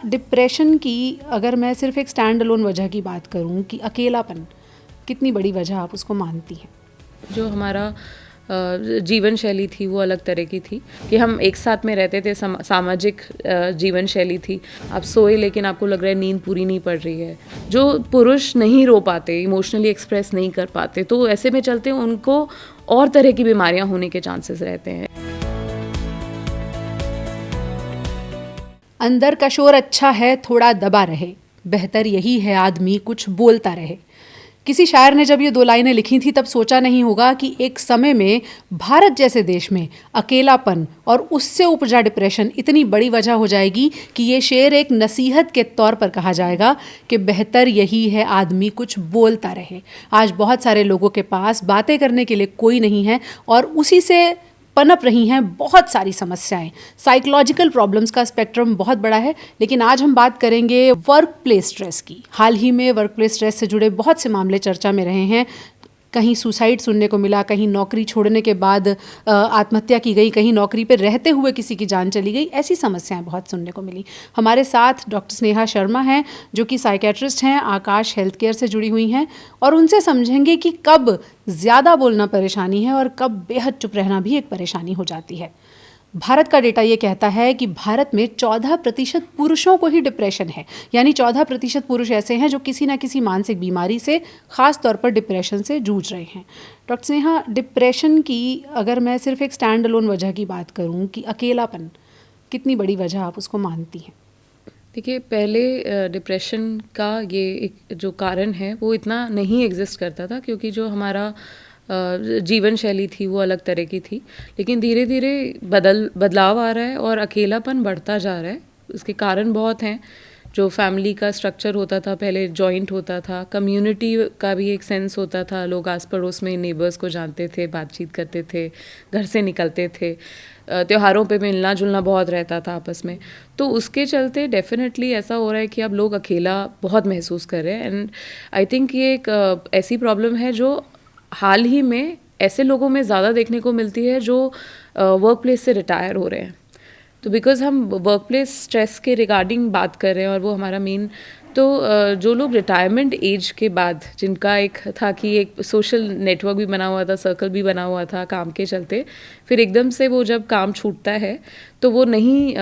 Depression की अगर मैं सिर्फ एक स्टैंड अलोन वजह की बात करूं कि अकेलापन कितनी बड़ी वजह आप उसको मानती हैं? जो हमारा जीवन शैली थी वो अलग तरह की थी कि हम एक साथ में रहते थे, सामाजिक जीवन शैली थी। आप सोए लेकिन आपको लग रहा है नींद पूरी नहीं पड़ रही है। जो पुरुष नहीं रो पाते, इमोशनली एक्सप्रेस नहीं कर पाते, तो ऐसे में चलते उनको और तरह की बीमारियां होने के चांसेस रहते हैं। अंदर का शोर अच्छा है थोड़ा दबा रहे, बेहतर यही है आदमी कुछ बोलता रहे। किसी शायर ने जब ये 2 लाइनें लिखी थी तब सोचा नहीं होगा कि एक समय में भारत जैसे देश में अकेलापन और उससे उपजा डिप्रेशन इतनी बड़ी वजह हो जाएगी कि ये शेर एक नसीहत के तौर पर कहा जाएगा कि बेहतर यही है आदमी कुछ बोलता रहे। आज बहुत सारे लोगों के पास बातें करने के लिए कोई नहीं है और उसी से पनप रही हैं बहुत सारी समस्याएं। साइकोलॉजिकल प्रॉब्लम्स का स्पेक्ट्रम बहुत बड़ा है, लेकिन आज हम बात करेंगे वर्क प्लेस स्ट्रेस की। हाल ही में वर्क प्लेस स्ट्रेस से जुड़े बहुत से मामले चर्चा में रहे हैं। कहीं सुसाइड सुनने को मिला, कहीं नौकरी छोड़ने के बाद आत्महत्या की गई, कहीं नौकरी पर रहते हुए किसी की जान चली गई। ऐसी समस्याएं बहुत सुनने को मिली। हमारे साथ डॉक्टर स्नेहा शर्मा हैं जो कि साइकेट्रिस्ट हैं, आकाश हेल्थ केयर से जुड़ी हुई हैं, और उनसे समझेंगे कि कब ज़्यादा बोलना परेशानी है और कब बेहद चुप रहना भी एक परेशानी हो जाती है। भारत का डेटा ये कहता है कि भारत में 14% पुरुषों को ही डिप्रेशन है, यानी 14% पुरुष ऐसे हैं जो किसी न किसी मानसिक बीमारी से, खास तौर पर डिप्रेशन से जूझ रहे हैं। डॉक्टर स्नेहा, डिप्रेशन की अगर मैं सिर्फ एक स्टैंड अलोन वजह की बात करूं कि अकेलापन कितनी बड़ी वजह आप उसको मानती हैं? देखिए, पहले डिप्रेशन का ये एक जो कारण है वो इतना नहीं एग्जिस्ट करता था, क्योंकि जो हमारा जीवन शैली थी वो अलग तरह की थी। लेकिन धीरे धीरे बदलाव आ रहा है और अकेलापन बढ़ता जा रहा है। उसके कारण बहुत हैं। जो फैमिली का स्ट्रक्चर होता था पहले, जॉइंट होता था, कम्युनिटी का भी एक सेंस होता था, लोग आस पड़ोस में नेबर्स को जानते थे, बातचीत करते थे, घर से निकलते थे, त्योहारों पे मिलना जुलना बहुत रहता था आपस में। तो उसके चलते डेफिनेटली ऐसा हो रहा है कि अब लोग अकेला बहुत महसूस कर रहे हैं। एंड आई थिंक ये एक ऐसी प्रॉब्लम है जो हाल ही में ऐसे लोगों में ज़्यादा देखने को मिलती है जो वर्क प्लेस से रिटायर हो रहे हैं। तो बिकॉज़ हम वर्क प्लेस स्ट्रेस के रिगार्डिंग बात कर रहे हैं और वो हमारा मेन, तो जो लोग रिटायरमेंट एज के बाद, जिनका एक था कि एक सोशल नेटवर्क भी बना हुआ था, सर्कल भी बना हुआ था काम के चलते, फिर एकदम से वो जब काम छूटता है तो वो नहीं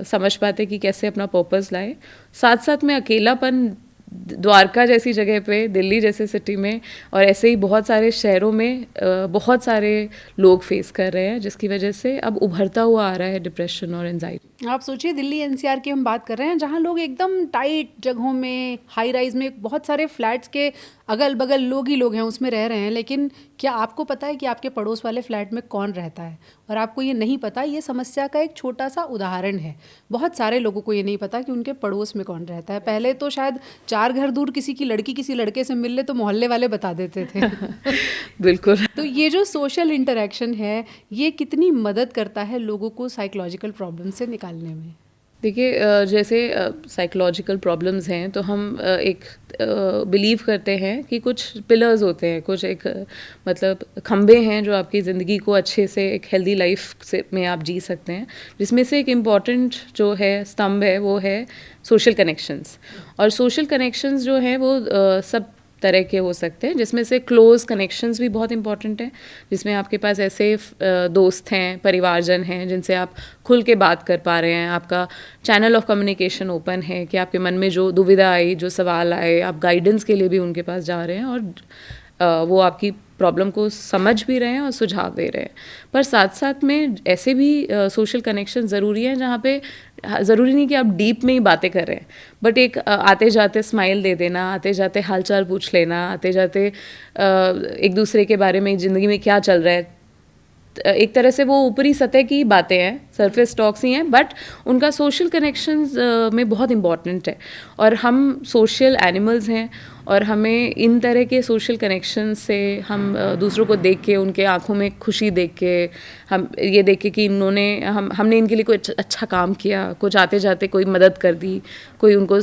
समझ पाते कि कैसे अपना पर्पस लाए। साथ साथ में अकेलापन द्वारका जैसी जगह पे, दिल्ली जैसे सिटी में और ऐसे ही बहुत सारे शहरों में बहुत सारे लोग फेस कर रहे हैं, जिसकी वजह से अब उभरता हुआ आ रहा है डिप्रेशन और एंजाइटी। आप सोचिए, दिल्ली एनसीआर की हम बात कर रहे हैं जहाँ लोग एकदम टाइट जगहों में, हाई राइज में, बहुत सारे फ्लैट्स के अगल बगल लोग ही लोग हैं उसमें रह रहे हैं। लेकिन क्या आपको पता है कि आपके पड़ोस वाले फ्लैट में कौन रहता है? और आपको ये नहीं पता, ये समस्या का एक छोटा सा उदाहरण है। बहुत सारे लोगों को ये नहीं पता कि उनके पड़ोस में कौन रहता है। पहले तो शायद 4 घर दूर किसी की लड़की किसी लड़के से मिल ले तो मोहल्ले वाले बता देते थे। बिल्कुल। तो ये जो सोशल इंटरेक्शन है, ये कितनी मदद करता है लोगों को साइकोलॉजिकल प्रॉब्लम से निकालने में? देखिए, जैसे साइकोलॉजिकल प्रॉब्लम्स हैं तो हम एक बिलीव करते हैं कि कुछ पिलर्स होते हैं, कुछ एक मतलब खंबे हैं जो आपकी ज़िंदगी को अच्छे से एक हेल्दी लाइफ से में आप जी सकते हैं, जिसमें से एक इम्पॉर्टेंट जो है स्तंभ है वो है सोशल कनेक्शंस। और सोशल कनेक्शंस जो हैं वो सब तरह के हो सकते हैं, जिसमें से क्लोज कनेक्शंस भी बहुत इंपॉर्टेंट हैं, जिसमें आपके पास ऐसे दोस्त हैं, परिवारजन हैं जिनसे आप खुल के बात कर पा रहे हैं, आपका चैनल ऑफ कम्युनिकेशन ओपन है कि आपके मन में जो दुविधा आई, जो सवाल आए, आप गाइडेंस के लिए भी उनके पास जा रहे हैं और वो आपकी प्रॉब्लम को समझ भी रहे हैं और सुझाव दे रहे हैं। पर साथ साथ में ऐसे भी सोशल कनेक्शन ज़रूरी हैं जहाँ पे ज़रूरी नहीं कि आप डीप में ही बातें कर रहे हैं, बट एक आते जाते स्माइल दे देना, आते जाते हालचाल पूछ लेना, आते जाते एक दूसरे के बारे में, ज़िंदगी में क्या चल रहा है। एक तरह से वो ऊपरी सतह की बातें हैं, सरफेस टॉक्स ही हैं, बट उनका सोशल कनेक्शंस में बहुत इम्पॉर्टेंट है। और हम सोशल एनिमल्स हैं और हमें इन तरह के सोशल कनेक्शन से हम दूसरों को देख के, उनके आंखों में खुशी देख के, हम ये देख के कि इन्होंने हमने इनके लिए कोई अच्छा काम किया, कुछ आते जाते कोई मदद कर दी, कोई उनको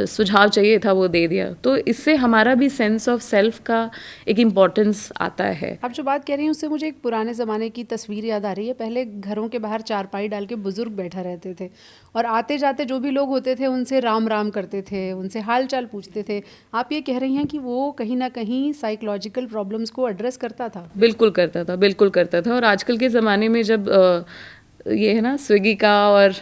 सुझाव चाहिए था वो दे दिया, तो इससे हमारा भी सेंस ऑफ सेल्फ का एक इम्पोर्टेंस आता है। आप जो बात कह रही हैं उससे मुझे एक पुराने ज़माने की तस्वीर याद आ रही है। पहले घरों के बाहर चारपाई डाल के बुजुर्ग बैठा रहते थे और आते जाते जो भी लोग होते थे उनसे राम राम करते थे, उनसे हाल चाल पूछते थे। आप ये कह रही हैं कि वो कहीं ना कहीं साइकोलॉजिकल प्रॉब्लम्स को एड्रेस करता था? बिल्कुल करता था, बिल्कुल करता था। और आजकल के ज़माने में जब ये है ना स्विगी का और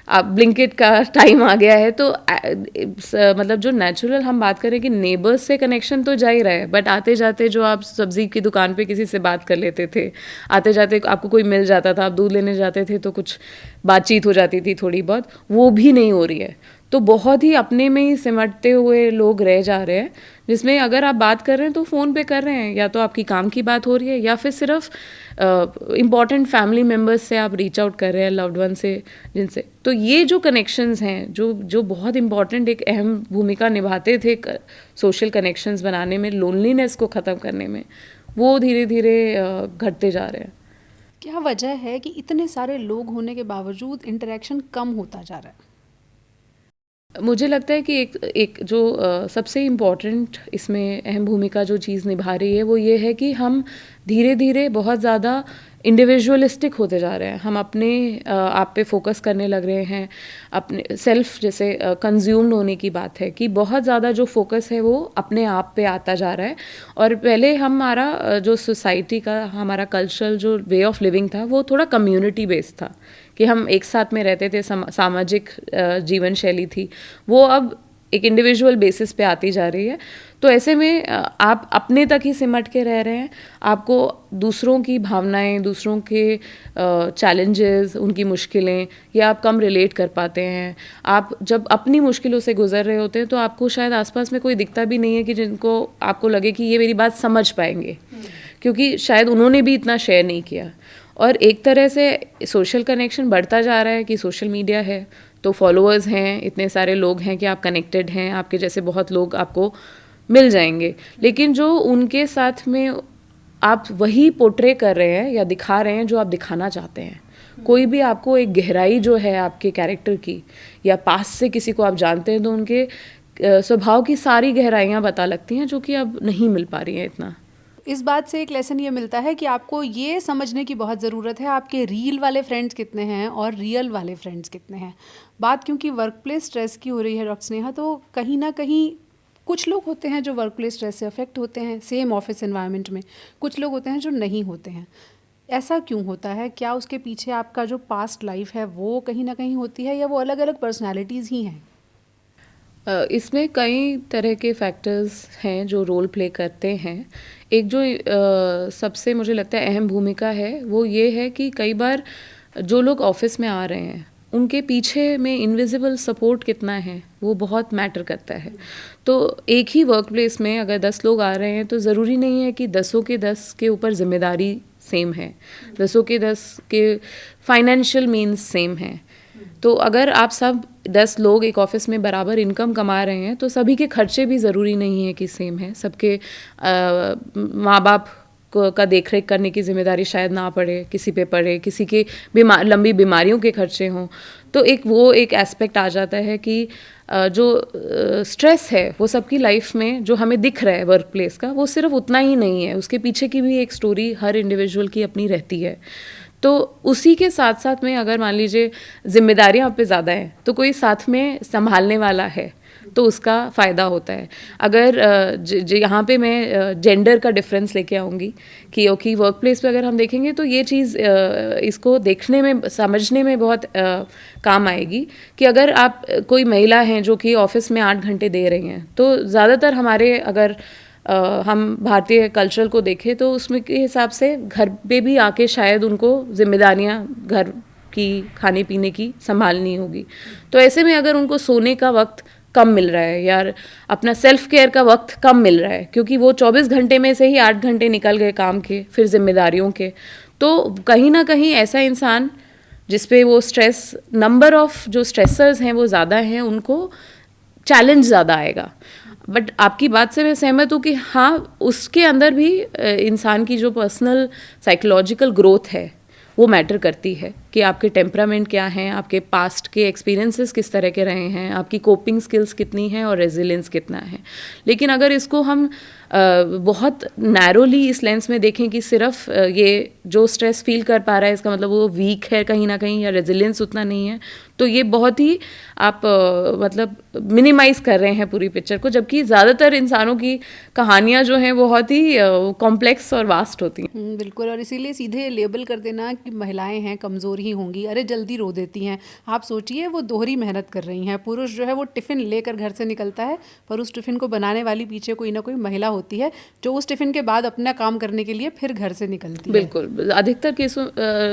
आप ब्लिंकिट का टाइम आ गया है, तो मतलब जो नेचुरल हम बात करें कि नेबर्स से कनेक्शन तो जा ही रहा है, बट आते जाते जो आप सब्जी की दुकान पे किसी से बात कर लेते थे, आते जाते आपको कोई मिल जाता था, आप दूध लेने जाते थे तो कुछ बातचीत हो जाती थी थोड़ी बहुत, वो भी नहीं हो रही है। तो बहुत ही अपने में ही सिमटते हुए लोग रह जा रहे हैं, जिसमें अगर आप बात कर रहे हैं तो फ़ोन पे कर रहे हैं, या तो आपकी काम की बात हो रही है, या फिर सिर्फ इम्पॉर्टेंट फैमिली मेम्बर्स से आप रीच आउट कर रहे हैं, लव्ड वन से, जिनसे। तो ये जो कनेक्शंस हैं, जो बहुत इम्पॉर्टेंट एक अहम भूमिका निभाते थे सोशल कनेक्शंस बनाने में, लोनलीनेस को ख़त्म करने में, वो धीरे धीरे घटते जा रहे हैं। क्या वजह है कि इतने सारे लोग होने के बावजूद इंटरेक्शन कम होता जा रहा है? मुझे लगता है कि एक जो सबसे इम्पॉर्टेंट इसमें अहम भूमिका जो चीज़ निभा रही है, वो ये है कि हम धीरे धीरे बहुत ज़्यादा इंडिविजुअलिस्टिक होते जा रहे हैं। हम अपने आप पे फोकस करने लग रहे हैं, अपने सेल्फ, जैसे कंज्यूम्ड होने की बात है कि बहुत ज़्यादा जो फोकस है वो अपने आप पे आता जा रहा है। और पहले हमारा जो सोसाइटी का, हमारा कल्चरल जो वे ऑफ लिविंग था, वो थोड़ा कम्युनिटी बेस्ड था कि हम एक साथ में रहते थे, सामाजिक जीवन शैली थी, वो अब एक इंडिविजुअल बेसिस पे आती जा रही है। तो ऐसे में आप अपने तक ही सिमट के रह रहे हैं, आपको दूसरों की भावनाएं, दूसरों के चैलेंजेस, उनकी मुश्किलें, ये आप कम रिलेट कर पाते हैं। आप जब अपनी मुश्किलों से गुजर रहे होते हैं तो आपको शायद आसपास में कोई दिखता भी नहीं है कि जिनको आपको लगे कि ये मेरी बात समझ पाएंगे, क्योंकि शायद उन्होंने भी इतना शेयर नहीं किया। और एक तरह से सोशल कनेक्शन बढ़ता जा रहा है कि सोशल मीडिया है तो फॉलोअर्स हैं, इतने सारे लोग हैं कि आप कनेक्टेड हैं, आपके जैसे बहुत लोग आपको मिल जाएंगे। लेकिन जो उनके साथ में आप वही पोर्ट्रे कर रहे हैं या दिखा रहे हैं जो आप दिखाना चाहते हैं। कोई भी आपको एक गहराई जो है आपके कैरेक्टर की, या पास से किसी को आप जानते हैं तो उनके स्वभाव की सारी गहराइयाँ पता लगती हैं, जो कि अब नहीं मिल पा रही हैं इतना। इस बात से एक लेसन ये मिलता है कि आपको ये समझने की बहुत ज़रूरत है आपके रील वाले फ्रेंड्स कितने हैं और रियल वाले फ्रेंड्स कितने हैं। बात क्योंकि वर्क प्लेस स्ट्रेस की हो रही है डॉक्टर स्नेहा, तो कहीं ना कहीं कुछ लोग होते हैं जो वर्क प्लेस स्ट्रेस से अफेक्ट होते हैं सेम ऑफिस एनवायरनमेंट में, कुछ लोग होते हैं जो नहीं होते हैं। ऐसा क्यों होता है? क्या उसके पीछे आपका जो पास्ट लाइफ है वो कहीं ना कहीं होती है, या वो अलग अलग पर्सनैलिटीज़ ही हैं? इसमें कई तरह के फैक्टर्स हैं जो रोल प्ले करते हैं। एक जो सबसे मुझे लगता है अहम भूमिका है, वो ये है कि कई बार जो लोग ऑफिस में आ रहे हैं उनके पीछे में इनविजिबल सपोर्ट कितना है, वो बहुत मैटर करता है। तो एक ही वर्क प्लेस में अगर 10 लोग आ रहे हैं तो ज़रूरी नहीं है कि 10 के 10 के ऊपर जिम्मेदारी सेम है, 10 के 10 के फाइनेंशियल मीन्स सेम है। तो अगर आप सब 10 लोग एक ऑफिस में बराबर इनकम कमा रहे हैं तो सभी के खर्चे भी ज़रूरी नहीं है कि सेम है। सबके माँ बाप का देख रेख करने की जिम्मेदारी शायद ना पड़े, किसी पे पड़े, किसी के लंबी बीमारियों के खर्चे हों। तो एक एस्पेक्ट आ जाता है कि जो स्ट्रेस है वो सबकी लाइफ में जो हमें दिख रहा है वर्क प्लेस का, वो सिर्फ उतना ही नहीं है, उसके पीछे की भी एक स्टोरी हर इंडिविजुअल की अपनी रहती है। तो उसी के साथ साथ में अगर मान लीजिए जिम्मेदारियां आप पे ज़्यादा हैं तो कोई साथ में संभालने वाला है तो उसका फ़ायदा होता है। अगर यहाँ पे मैं जेंडर का डिफरेंस लेके आऊँगी कि ओके वर्क प्लेस पे अगर हम देखेंगे तो ये चीज़ इसको देखने में, समझने में बहुत काम आएगी कि अगर आप कोई महिला हैं जो कि ऑफिस में 8 घंटे दे रही हैं, तो ज़्यादातर हमारे अगर हम भारतीय कल्चर को देखें तो उसमें के हिसाब से घर पे भी आके शायद उनको जिम्मेदारियां घर की, खाने पीने की संभालनी होगी। तो ऐसे में अगर उनको सोने का वक्त कम मिल रहा है या अपना सेल्फ केयर का वक्त कम मिल रहा है, क्योंकि वो 24 घंटे में से ही 8 घंटे निकल गए काम के, फिर जिम्मेदारियों के, तो कहीं ना कहीं ऐसा इंसान जिस पे वो स्ट्रेस, नंबर ऑफ जो स्ट्रेसर्स हैं वो ज़्यादा हैं, उनको चैलेंज ज़्यादा आएगा। बट आपकी बात से मैं सहमत हूँ कि हाँ, उसके अंदर भी इंसान की जो पर्सनल साइकोलॉजिकल ग्रोथ है वो मैटर करती है कि आपके टेम्परामेंट क्या हैं, आपके पास्ट के एक्सपीरियंसेस किस तरह के रहे हैं, आपकी कोपिंग स्किल्स कितनी हैं और रेजिलियंस कितना है। लेकिन अगर इसको हम बहुत नैरोली इस लेंस में देखें कि सिर्फ ये जो स्ट्रेस फील कर पा रहा है इसका मतलब वो वीक है कहीं ना कहीं, या रेजिलियंस उतना नहीं है, तो ये बहुत ही आप मतलब मिनिमाइज़ कर रहे हैं पूरी पिक्चर को, जबकि ज़्यादातर इंसानों की कहानियाँ जो हैं बहुत ही कॉम्प्लेक्स और वास्ट होती हैं। बिल्कुल, और इसीलिए सीधे लेबल कर देना कि महिलाएं हैं कमज़ोर ही होंगी, अरे जल्दी रो देती हैं। आप सोचिए वो दोहरी मेहनत कर रही हैं। पुरुष जो है वो टिफ़िन लेकर घर से निकलता है, पर उस टिफ़िन को बनाने वाली पीछे कोई ना कोई महिला होती है जो उस टिफ़िन के बाद अपना काम करने के लिए फिर घर से निकलती है। बिल्कुल, अधिकतर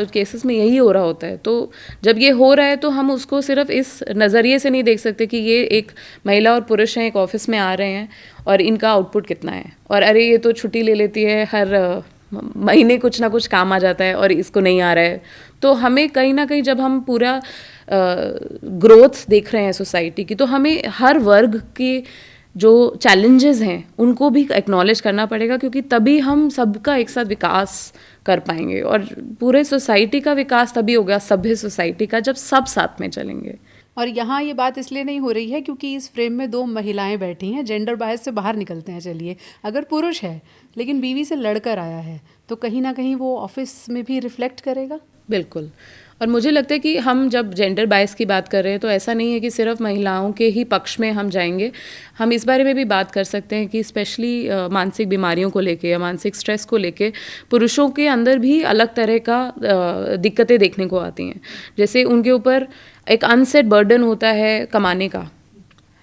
केसेस में यही हो रहा होता है। तो जब ये हो रहा है तो हम उसको सिर्फ इस नज़रिए से नहीं देख सकते कि ये एक महिला और पुरुष हैं, एक ऑफिस में आ रहे हैं और इनका आउटपुट कितना है, और अरे ये तो छुट्टी ले लेती है, हर महीने कुछ ना कुछ काम आ जाता है और इसको नहीं आ रहा है। तो हमें कहीं ना कहीं जब हम पूरा ग्रोथ देख रहे हैं सोसाइटी की, तो हमें हर वर्ग के जो चैलेंजेस हैं उनको भी एक्नॉलेज करना पड़ेगा, क्योंकि तभी हम सबका एक साथ विकास कर पाएंगे। और पूरे सोसाइटी का विकास तभी होगा, सभ्य सोसाइटी का, जब सब साथ में चलेंगे। और यहाँ ये बात इसलिए नहीं हो रही है क्योंकि इस फ्रेम में 2 महिलाएं बैठी हैं। जेंडर बायस से बाहर निकलते हैं चलिए। अगर पुरुष है लेकिन बीवी से लड़कर आया है तो कहीं ना कहीं वो ऑफिस में भी रिफ्लेक्ट करेगा। बिल्कुल, और मुझे लगता है कि हम जब जेंडर बायस की बात कर रहे हैं तो ऐसा नहीं है कि सिर्फ महिलाओं के ही पक्ष में हम जाएंगे। हम इस बारे में भी बात कर सकते हैं कि स्पेशली मानसिक बीमारियों को लेके या मानसिक स्ट्रेस को लेके पुरुषों के अंदर भी अलग तरह का दिक्कतें देखने को आती हैं। जैसे उनके ऊपर एक अनसेट बर्डन होता है कमाने का,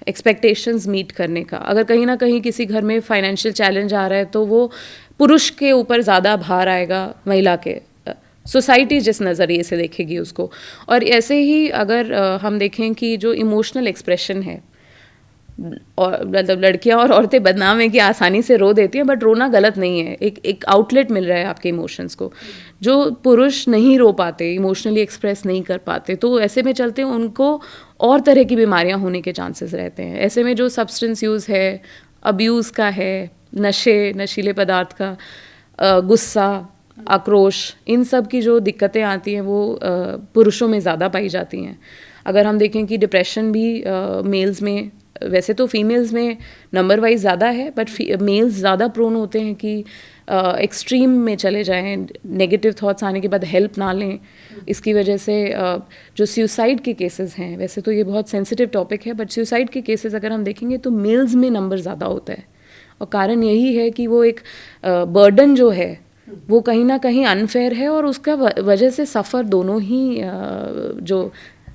एक्सपेक्टेशंस मीट करने का। अगर कहीं ना कहीं किसी घर में फाइनेंशियल चैलेंज आ रहा है तो वो पुरुष के ऊपर ज़्यादा भार आएगा महिला के, सोसाइटी जिस नज़रिए से देखेगी उसको। और ऐसे ही अगर हम देखें कि जो इमोशनल एक्सप्रेशन है, और मतलब लड़कियां और औरतें बदनाम है कि आसानी से रो देती हैं, बट रोना गलत नहीं है, एक आउटलेट मिल रहा है आपके इमोशंस को। जो पुरुष नहीं रो पाते, इमोशनली एक्सप्रेस नहीं कर पाते, तो ऐसे में चलते हैं उनको और तरह की बीमारियां होने के चांसेस रहते हैं। ऐसे में जो सब्सटेंस यूज़ है, अब्यूज़ का है, नशीले पदार्थ का, गुस्सा, आक्रोश, इन सब की जो दिक्कतें आती हैं वो पुरुषों में ज़्यादा पाई जाती हैं। अगर हम देखें कि डिप्रेशन भी मेल्स में, वैसे तो फीमेल्स में नंबर वाइज ज़्यादा है, बट मेल्स ज़्यादा प्रोन होते हैं कि एक्सट्रीम में चले जाएं, नेगेटिव थॉट्स आने के बाद हेल्प ना लें। इसकी वजह से जो सुसाइड के केसेस हैं, वैसे तो ये बहुत सेंसिटिव टॉपिक है, बट सुसाइड के केसेस अगर हम देखेंगे तो मेल्स में नंबर ज़्यादा होता है। और कारण यही है कि वो एक बर्डन जो है वो कहीं ना कहीं अनफेयर है, और उसका वजह से सफ़र दोनों ही जो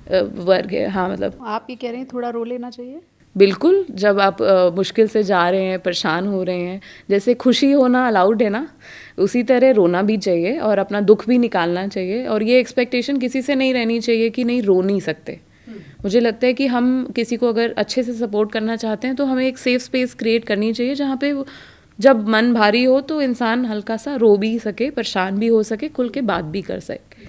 वर्ग है। हाँ, मतलब आप ये कह रहे हैं थोड़ा रो लेना चाहिए। बिल्कुल, जब आप मुश्किल से जा रहे हैं, परेशान हो रहे हैं, जैसे खुशी होना अलाउड है ना, उसी तरह रोना भी चाहिए और अपना दुख भी निकालना चाहिए। और ये एक्सपेक्टेशन किसी से नहीं रहनी चाहिए कि नहीं, रो नहीं सकते। मुझे लगता है कि हम किसी को अगर अच्छे से सपोर्ट करना चाहते हैं तो हमें एक सेफ स्पेस क्रिएट करनी चाहिए जहाँ पे जब मन भारी हो तो इंसान हल्का सा रो भी सके, परेशान भी हो सके, खुल के बात भी कर सके।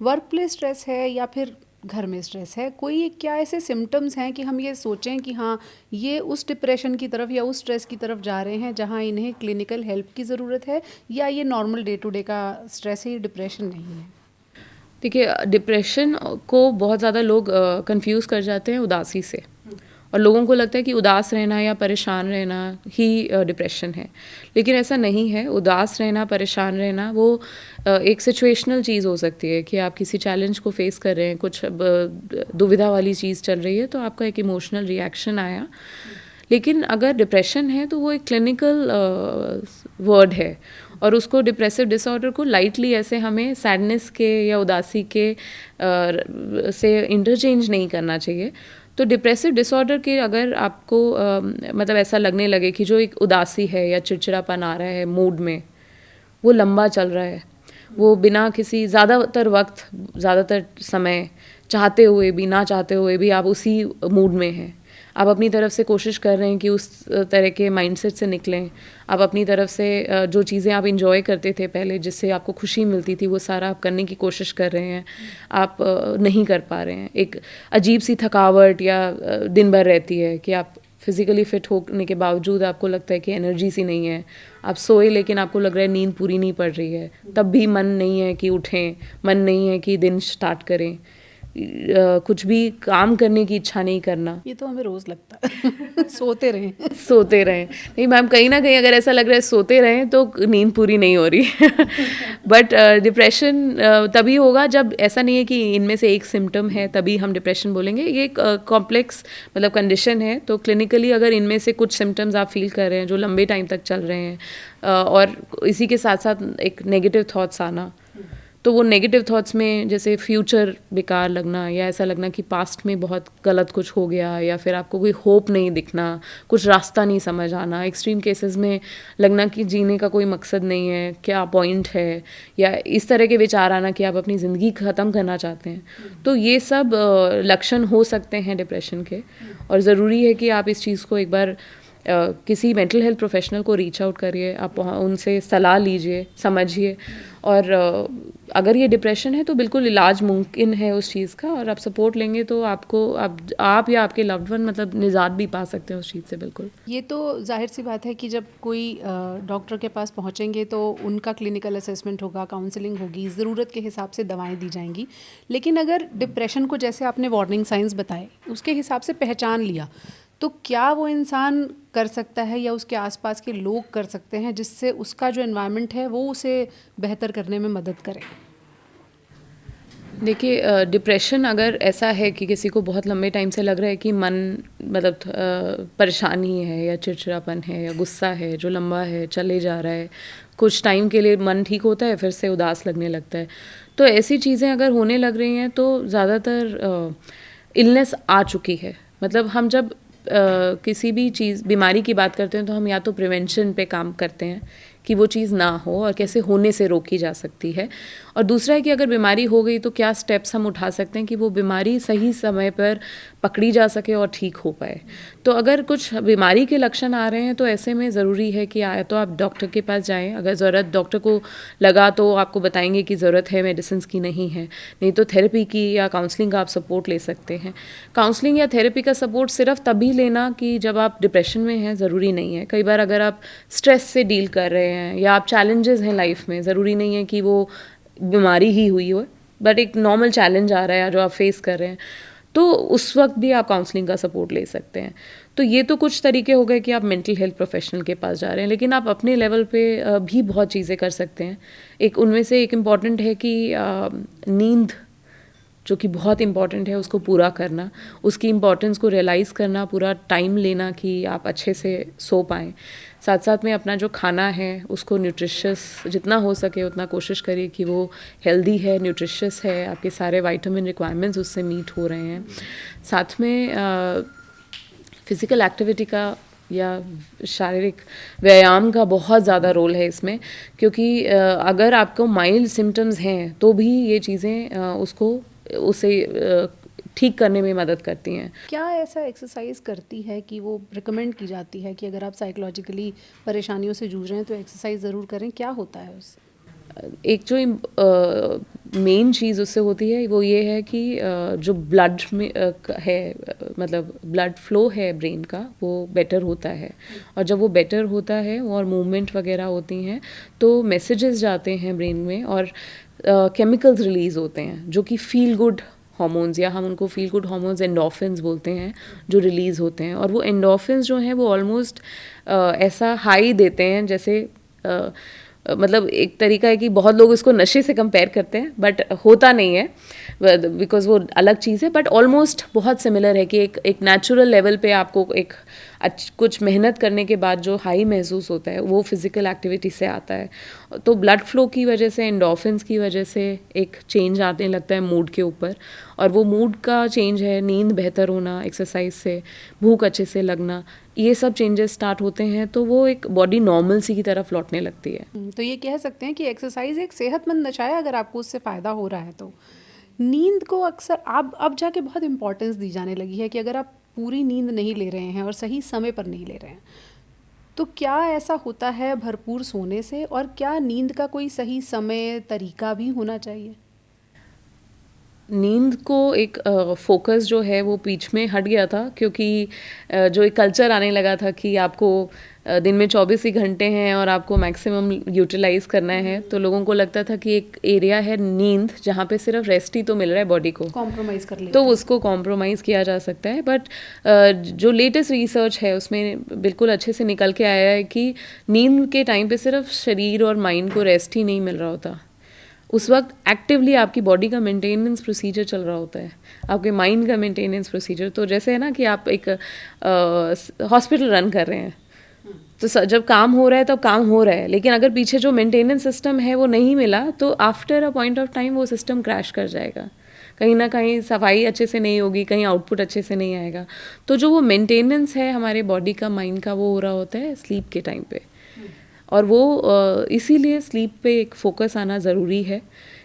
वर्क प्लेस स्ट्रेस है या फिर घर में स्ट्रेस है, कोई क्या ऐसे सिम्टम्स हैं कि हम ये सोचें कि हाँ ये उस डिप्रेशन की तरफ या उस स्ट्रेस की तरफ जा रहे हैं जहाँ इन्हें क्लिनिकल हेल्प की ज़रूरत है, या ये नॉर्मल डे टू डे का स्ट्रेस है, ये डिप्रेशन नहीं है? देखिए, डिप्रेशन को बहुत ज़्यादा लोग कंफ्यूज कर जाते हैं उदासी से, और लोगों को लगता है कि उदास रहना या परेशान रहना ही डिप्रेशन है। लेकिन ऐसा नहीं है। उदास रहना, परेशान रहना वो एक सिचुएशनल चीज़ हो सकती है कि आप किसी चैलेंज को फेस कर रहे हैं, कुछ दुविधा वाली चीज़ चल रही है, तो आपका एक इमोशनल रिएक्शन आया। लेकिन अगर डिप्रेशन है तो वो एक क्लिनिकल वर्ड है, और उसको डिप्रेसिव डिसऑर्डर को लाइटली ऐसे हमें सैडनेस के या उदासी के से इंटरचेंज नहीं करना चाहिए। तो डिप्रेसिव डिसऑर्डर के अगर आपको मतलब ऐसा लगने लगे कि जो एक उदासी है या चिड़चिड़ापन आ रहा है मूड में, वो लंबा चल रहा है, वो बिना किसी ज़्यादातर वक्त, ज़्यादातर समय, चाहते हुए भी ना चाहते हुए भी आप उसी मूड में हैं, आप अपनी तरफ से कोशिश कर रहे हैं कि उस तरह के माइंडसेट से निकलें, आप अपनी तरफ से जो चीज़ें आप इंजॉय करते थे पहले, जिससे आपको खुशी मिलती थी, वो सारा आप करने की कोशिश कर रहे हैं, आप नहीं कर पा रहे हैं। एक अजीब सी थकावट या दिन भर रहती है कि आप फिज़िकली फिट होने के बावजूद आपको लगता है कि एनर्जी सी नहीं है, आप सोए लेकिन आपको लग रहा है नींद पूरी नहीं पड़ रही है, तब भी मन नहीं है कि उठें, मन नहीं है कि दिन स्टार्ट करें, कुछ भी काम करने की इच्छा नहीं करना, ये तो हमें रोज लगता है सोते रहें। सोते रहें। नहीं मैम, कहीं ना कहीं अगर ऐसा लग रहा है सोते रहें तो नींद पूरी नहीं हो रही बट डिप्रेशन तभी होगा जब ऐसा नहीं है कि इनमें से एक सिम्टम है तभी हम डिप्रेशन बोलेंगे। ये एक कॉम्प्लेक्स मतलब कंडीशन है, तो क्लिनिकली अगर इनमें से कुछ सिम्टम्स आप फील कर रहे हैं जो लंबे टाइम तक चल रहे हैं और इसी के साथ साथ एक नेगेटिव थॉट्स आना, तो वो नेगेटिव थॉट्स में जैसे फ्यूचर बेकार लगना या ऐसा लगना कि पास्ट में बहुत गलत कुछ हो गया, या फिर आपको कोई होप नहीं दिखना, कुछ रास्ता नहीं समझ आना, एक्सट्रीम केसेस में लगना कि जीने का कोई मकसद नहीं है, क्या पॉइंट है, या इस तरह के विचार आना कि आप अपनी ज़िंदगी ख़त्म करना चाहते हैं, तो ये सब लक्षण हो सकते हैं डिप्रेशन के। और ज़रूरी है कि आप इस चीज़ को एक बार किसी मेंटल हेल्थ प्रोफेशनल को रीच आउट करिए, आप उनसे सलाह लीजिए, समझिए, और अगर ये डिप्रेशन है तो बिल्कुल इलाज मुमकिन है उस चीज़ का, और आप सपोर्ट लेंगे तो आपको आप या आपके लव्ड वन मतलब निजात भी पा सकते हैं उस चीज़ से। बिल्कुल, ये तो जाहिर सी बात है कि जब कोई डॉक्टर के पास पहुंचेंगे तो उनका क्लिनिकल असेसमेंट होगा, काउंसलिंग होगी, ज़रूरत के हिसाब से दवाएं दी जाएंगी। लेकिन अगर डिप्रेशन को, जैसे आपने वार्निंग साइंस बताए, उसके हिसाब से पहचान लिया, तो क्या वो इंसान कर सकता है या उसके आसपास के लोग कर सकते हैं जिससे उसका जो एनवायरनमेंट है वो उसे बेहतर करने में मदद करे? देखिए, डिप्रेशन अगर ऐसा है कि किसी को बहुत लंबे टाइम से लग रहा है कि मन मतलब परेशानी है या चिड़चिड़ापन है या गुस्सा है जो लंबा है, चले जा रहा है, कुछ टाइम के लिए मन ठीक होता है फिर से उदास लगने लगता है, तो ऐसी चीज़ें अगर होने लग रही हैं तो ज़्यादातर इलनेस आ चुकी है। मतलब हम जब किसी भी चीज़ बीमारी की बात करते हैं तो हम या तो प्रिवेंशन पे काम करते हैं कि वो चीज़ ना हो और कैसे होने से रोकी जा सकती है, और दूसरा है कि अगर बीमारी हो गई तो क्या स्टेप्स हम उठा सकते हैं कि वो बीमारी सही समय पर पकड़ी जा सके और ठीक हो पाए। तो अगर कुछ बीमारी के लक्षण आ रहे हैं तो ऐसे में ज़रूरी है कि या तो आप डॉक्टर के पास जाएं, अगर ज़रूरत डॉक्टर को लगा तो आपको बताएंगे कि ज़रूरत है मेडिसिन की, नहीं है, नहीं तो थेरेपी की या काउंसलिंग का आप सपोर्ट ले सकते हैं। काउंसलिंग या थेरेपी का सपोर्ट सिर्फ तभी लेना कि जब आप डिप्रेशन में हैं, ज़रूरी नहीं है। कई बार अगर आप स्ट्रेस से डील कर रहे हैं या आप चैलेंजेस हैं लाइफ में, ज़रूरी नहीं है कि वो बीमारी ही हुई हो, बट एक नॉर्मल चैलेंज आ रहा है जो आप फेस कर रहे हैं, तो उस वक्त भी आप काउंसलिंग का सपोर्ट ले सकते हैं। तो ये तो कुछ तरीके हो गए कि आप मेंटल हेल्थ प्रोफेशनल के पास जा रहे हैं, लेकिन आप अपने लेवल पे भी बहुत चीज़ें कर सकते हैं। एक उनमें से एक इम्पॉर्टेंट है कि नींद जो कि बहुत इम्पॉर्टेंट है उसको पूरा करना, उसकी इम्पॉर्टेंस को रियलाइज़ करना, पूरा टाइम लेना कि आप अच्छे से सो पाएँ। साथ साथ में अपना जो खाना है उसको न्यूट्रिशियस जितना हो सके उतना कोशिश करिए कि वो हेल्दी है, न्यूट्रिशियस है, आपके सारे विटामिन रिक्वायरमेंट्स उससे मीट हो रहे हैं। साथ में फ़िज़िकल एक्टिविटी का या शारीरिक व्यायाम का बहुत ज़्यादा रोल है इसमें, क्योंकि अगर आपको माइल्ड सिम्टम्स हैं तो भी ये चीज़ें उसे ठीक करने में मदद करती हैं। क्या ऐसा एक्सरसाइज करती है कि वो रिकमेंड की जाती है कि अगर आप साइकोलॉजिकली परेशानियों से जूझ रहे हैं तो एक्सरसाइज ज़रूर करें? क्या होता है उससे? एक जो मेन चीज़ उससे होती है वो ये है कि जो ब्लड में है मतलब ब्लड फ्लो है ब्रेन का वो बेटर होता है, और जब वो बेटर होता है और मूवमेंट वगैरह होती हैं तो मैसेजेस जाते हैं ब्रेन में और केमिकल्स रिलीज़ होते हैं जो कि फील गुड हार्मोन्स, या हम उनको फील गुड हार्मोन्स एंडोर्फिन्स बोलते हैं, जो रिलीज़ होते हैं। और वो एंडोर्फिन्स जो हैं वो ऑलमोस्ट ऐसा हाई देते हैं जैसे मतलब एक तरीका है कि बहुत लोग इसको नशे से कंपेयर करते हैं, बट होता नहीं है बिकॉज वो अलग चीज़ है, बट ऑलमोस्ट बहुत सिमिलर है कि एक नेचुरल लेवल पे आपको एक कुछ मेहनत करने के बाद जो हाई महसूस होता है वो फिज़िकल एक्टिविटी से आता है। तो ब्लड फ्लो की वजह से, एंडोर्फिन्स की वजह से एक चेंज आने लगता है मूड के ऊपर, और वो मूड का चेंज है नींद बेहतर होना, एक्सरसाइज से भूख अच्छे से लगना, ये सब चेंजेस स्टार्ट होते हैं तो वो एक बॉडी नॉर्मल सी की तरफ लौटने लगती है। तो ये कह सकते हैं कि एक्सरसाइज एक सेहतमंद नशा है अगर आपको उससे फ़ायदा हो रहा है तो। नींद को अक्सर अब जाके बहुत इंपॉर्टेंस दी जाने लगी है कि अगर आप पूरी नींद नहीं ले रहे हैं और सही समय पर नहीं ले रहे हैं तो क्या ऐसा होता है भरपूर सोने से, और क्या नींद का कोई सही समय तरीका भी होना चाहिए? नींद को एक फोकस जो है वो बीच में हट गया था, क्योंकि जो एक कल्चर आने लगा था कि आपको दिन में 24 ही घंटे हैं और आपको मैक्सिमम यूटिलाइज करना है, तो लोगों को लगता था कि एक एरिया है नींद जहाँ पे सिर्फ रेस्ट ही तो मिल रहा है बॉडी को, कॉम्प्रोमाइज़ कर लेते तो उसको कॉम्प्रोमाइज़ किया जा सकता है। बट जो लेटेस्ट रिसर्च है उसमें बिल्कुल अच्छे से निकल के आया है कि नींद के टाइम पे सिर्फ शरीर और माइंड को रेस्ट ही नहीं मिल रहा होता, उस वक्त एक्टिवली आपकी बॉडी का मेंटेनेंस प्रोसीजर चल रहा होता है, आपके माइंड का मेंटेनेंस प्रोसीजर। तो जैसे है ना कि आप एक हॉस्पिटल रन कर रहे हैं, तो जब काम हो रहा है तब काम हो रहा है, लेकिन अगर पीछे जो मेंटेनेंस सिस्टम है वो नहीं मिला तो after a point of time वो सिस्टम क्रैश कर जाएगा, कहीं ना कहीं सफाई अच्छे से नहीं होगी, कहीं आउटपुट अच्छे से नहीं आएगा। तो जो वो मेंटेनेंस है हमारे बॉडी का, माइंड का, वो हो रहा होता है स्लीप के टाइम पे। और वो इसीलिए स्लीप पे एक फोकस आना ज़रूरी है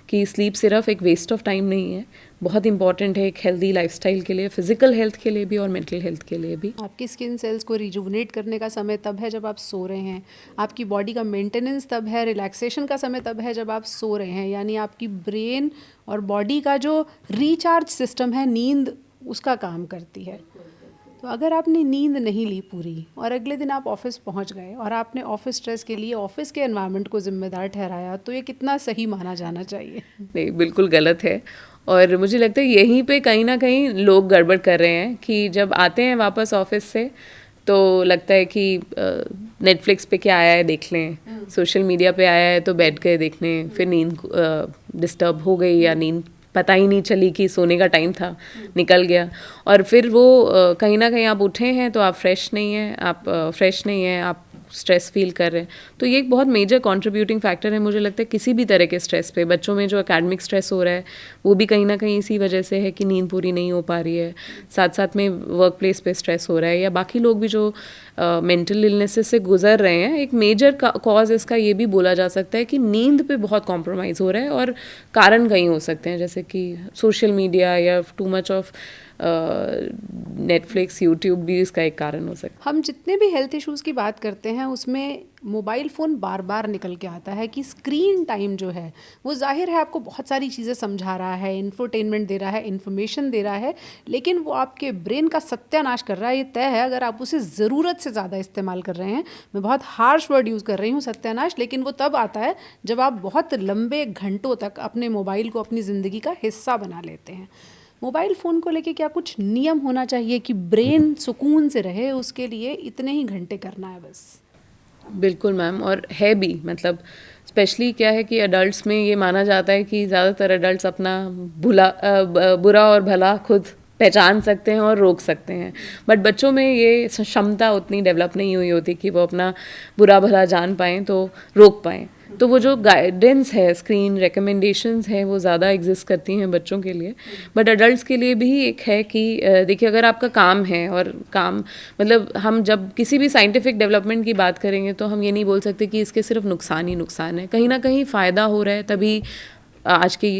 कि स्लीप सिर्फ एक वेस्ट ऑफ टाइम नहीं है, बहुत इंपॉर्टेंट है एक हेल्दी लाइफस्टाइल के लिए, फिजिकल हेल्थ के लिए भी और मेंटल हेल्थ के लिए भी। आपकी स्किन सेल्स को रिजुवनेट करने का समय तब है जब आप सो रहे हैं, आपकी बॉडी का मेंटेनेंस तब है, रिलैक्सेशन का समय तब है जब आप सो रहे हैं, यानी आपकी ब्रेन और बॉडी का जो रिचार्ज सिस्टम है, नींद उसका काम करती है। तो अगर आपने नींद नहीं ली पूरी और अगले दिन आप ऑफिस पहुंच गए और आपने ऑफिस स्ट्रेस के लिए ऑफिस के एनवायरनमेंट को जिम्मेदार ठहराया, तो ये कितना सही माना जाना चाहिए? नहीं, बिल्कुल गलत है। और मुझे लगता है यहीं पे कहीं ना कहीं लोग गड़बड़ कर रहे हैं कि जब आते हैं वापस ऑफिस से तो लगता है कि नेटफ्लिक्स पे क्या आया है देख लें, सोशल मीडिया पे आया है तो बैठ गए देखने, फिर नींद डिस्टर्ब हो गई या नींद पता ही नहीं चली कि सोने का टाइम था, निकल गया। और फिर वो कहीं ना कहीं आप उठे हैं तो आप फ्रेश नहीं हैं, आप स्ट्रेस फील कर रहे हैं। तो ये एक बहुत मेजर कंट्रीब्यूटिंग फैक्टर है मुझे लगता है किसी भी तरह के स्ट्रेस पे। बच्चों में जो एकेडमिक स्ट्रेस हो रहा है वो भी कहीं ना कहीं इसी वजह से है कि नींद पूरी नहीं हो पा रही है, साथ साथ में वर्क प्लेस पे स्ट्रेस हो रहा है, या बाकी लोग भी जो मेंटल इलनेसेस से गुजर रहे हैं। एक मेजर कॉज इसका ये भी बोला जा सकता है कि नींद पे बहुत कॉम्प्रोमाइज़ हो रहा है, और कारण कई हो सकते हैं जैसे कि सोशल मीडिया या too much of Netflix, YouTube भी इसका एक कारण हो सकता है। हम जितने भी हेल्थ इश्यूज़ की बात करते हैं उसमें मोबाइल फ़ोन बार बार निकल के आता है कि स्क्रीन टाइम जो है वो जाहिर है आपको बहुत सारी चीज़ें समझा रहा है, इन्फोटेनमेंट दे रहा है, इन्फॉर्मेशन दे रहा है, लेकिन वो आपके ब्रेन का सत्यानाश कर रहा है, ये तय है। अगर आप उसे ज़रूरत से ज़्यादा इस्तेमाल कर रहे हैं, मैं बहुत हार्श वर्ड यूज़ कर रही हूँ सत्यानाश, लेकिन वो तब आता है जब आप बहुत लंबे घंटों तक अपने मोबाइल को अपनी ज़िंदगी का हिस्सा बना लेते हैं। मोबाइल फ़ोन को लेके क्या कुछ नियम होना चाहिए कि ब्रेन सुकून से रहे, उसके लिए इतने ही घंटे करना है बस? बिल्कुल मैम, और है भी। मतलब स्पेशली क्या है कि अडल्ट्स में ये माना जाता है कि ज़्यादातर अडल्ट्स अपना बुरा और भला खुद पहचान सकते हैं और रोक सकते हैं, बट बच्चों में ये क्षमता उतनी डेवलप नहीं हुई होती कि वो अपना बुरा भला जान पाएँ तो रोक पाएँ। तो वो जो गाइडेंस है, स्क्रीन रिकमेंडेशंस हैं, वो ज़्यादा एग्जिस्ट करती हैं बच्चों के लिए, बट अडल्ट्स के लिए भी एक है कि देखिए अगर आपका काम है, और काम मतलब हम जब किसी भी साइंटिफिक डेवलपमेंट की बात करेंगे तो हम ये नहीं बोल सकते कि इसके सिर्फ नुकसान ही नुकसान है, कहीं ना कहीं फ़ायदा हो रहा है, तभी आज की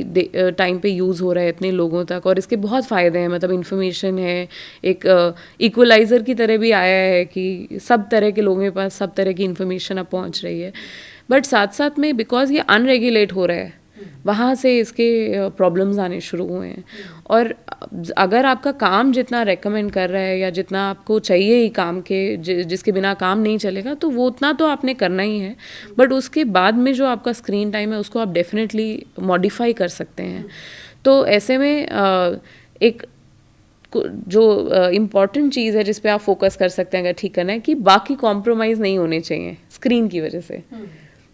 टाइम पे यूज़ हो रहा है इतने लोगों तक, और इसके बहुत फ़ायदे हैं। मतलब इन्फॉर्मेशन है, एक इक्वलाइज़र की तरह भी आया है कि सब तरह के लोगों के पास सब तरह की इन्फॉर्मेशन अब पहुंच रही है, बट साथ साथ में बिकॉज ये अनरेगुलेट हो रहा है, वहाँ से इसके प्रॉब्लम्स आने शुरू हुए हैं। और अगर आपका काम जितना रेकमेंड कर रहा है या जितना आपको चाहिए ही काम के, जिसके बिना काम नहीं चलेगा, तो वो उतना तो आपने करना ही है, बट उसके बाद में जो आपका स्क्रीन टाइम है उसको आप डेफिनेटली मॉडिफाई कर सकते हैं। तो ऐसे में एक जो इम्पॉर्टेंट चीज़ है जिस पे आप फोकस कर सकते हैं अगर ठीक करना है, कि बाकी कॉम्प्रोमाइज़ नहीं होने चाहिए स्क्रीन की वजह से।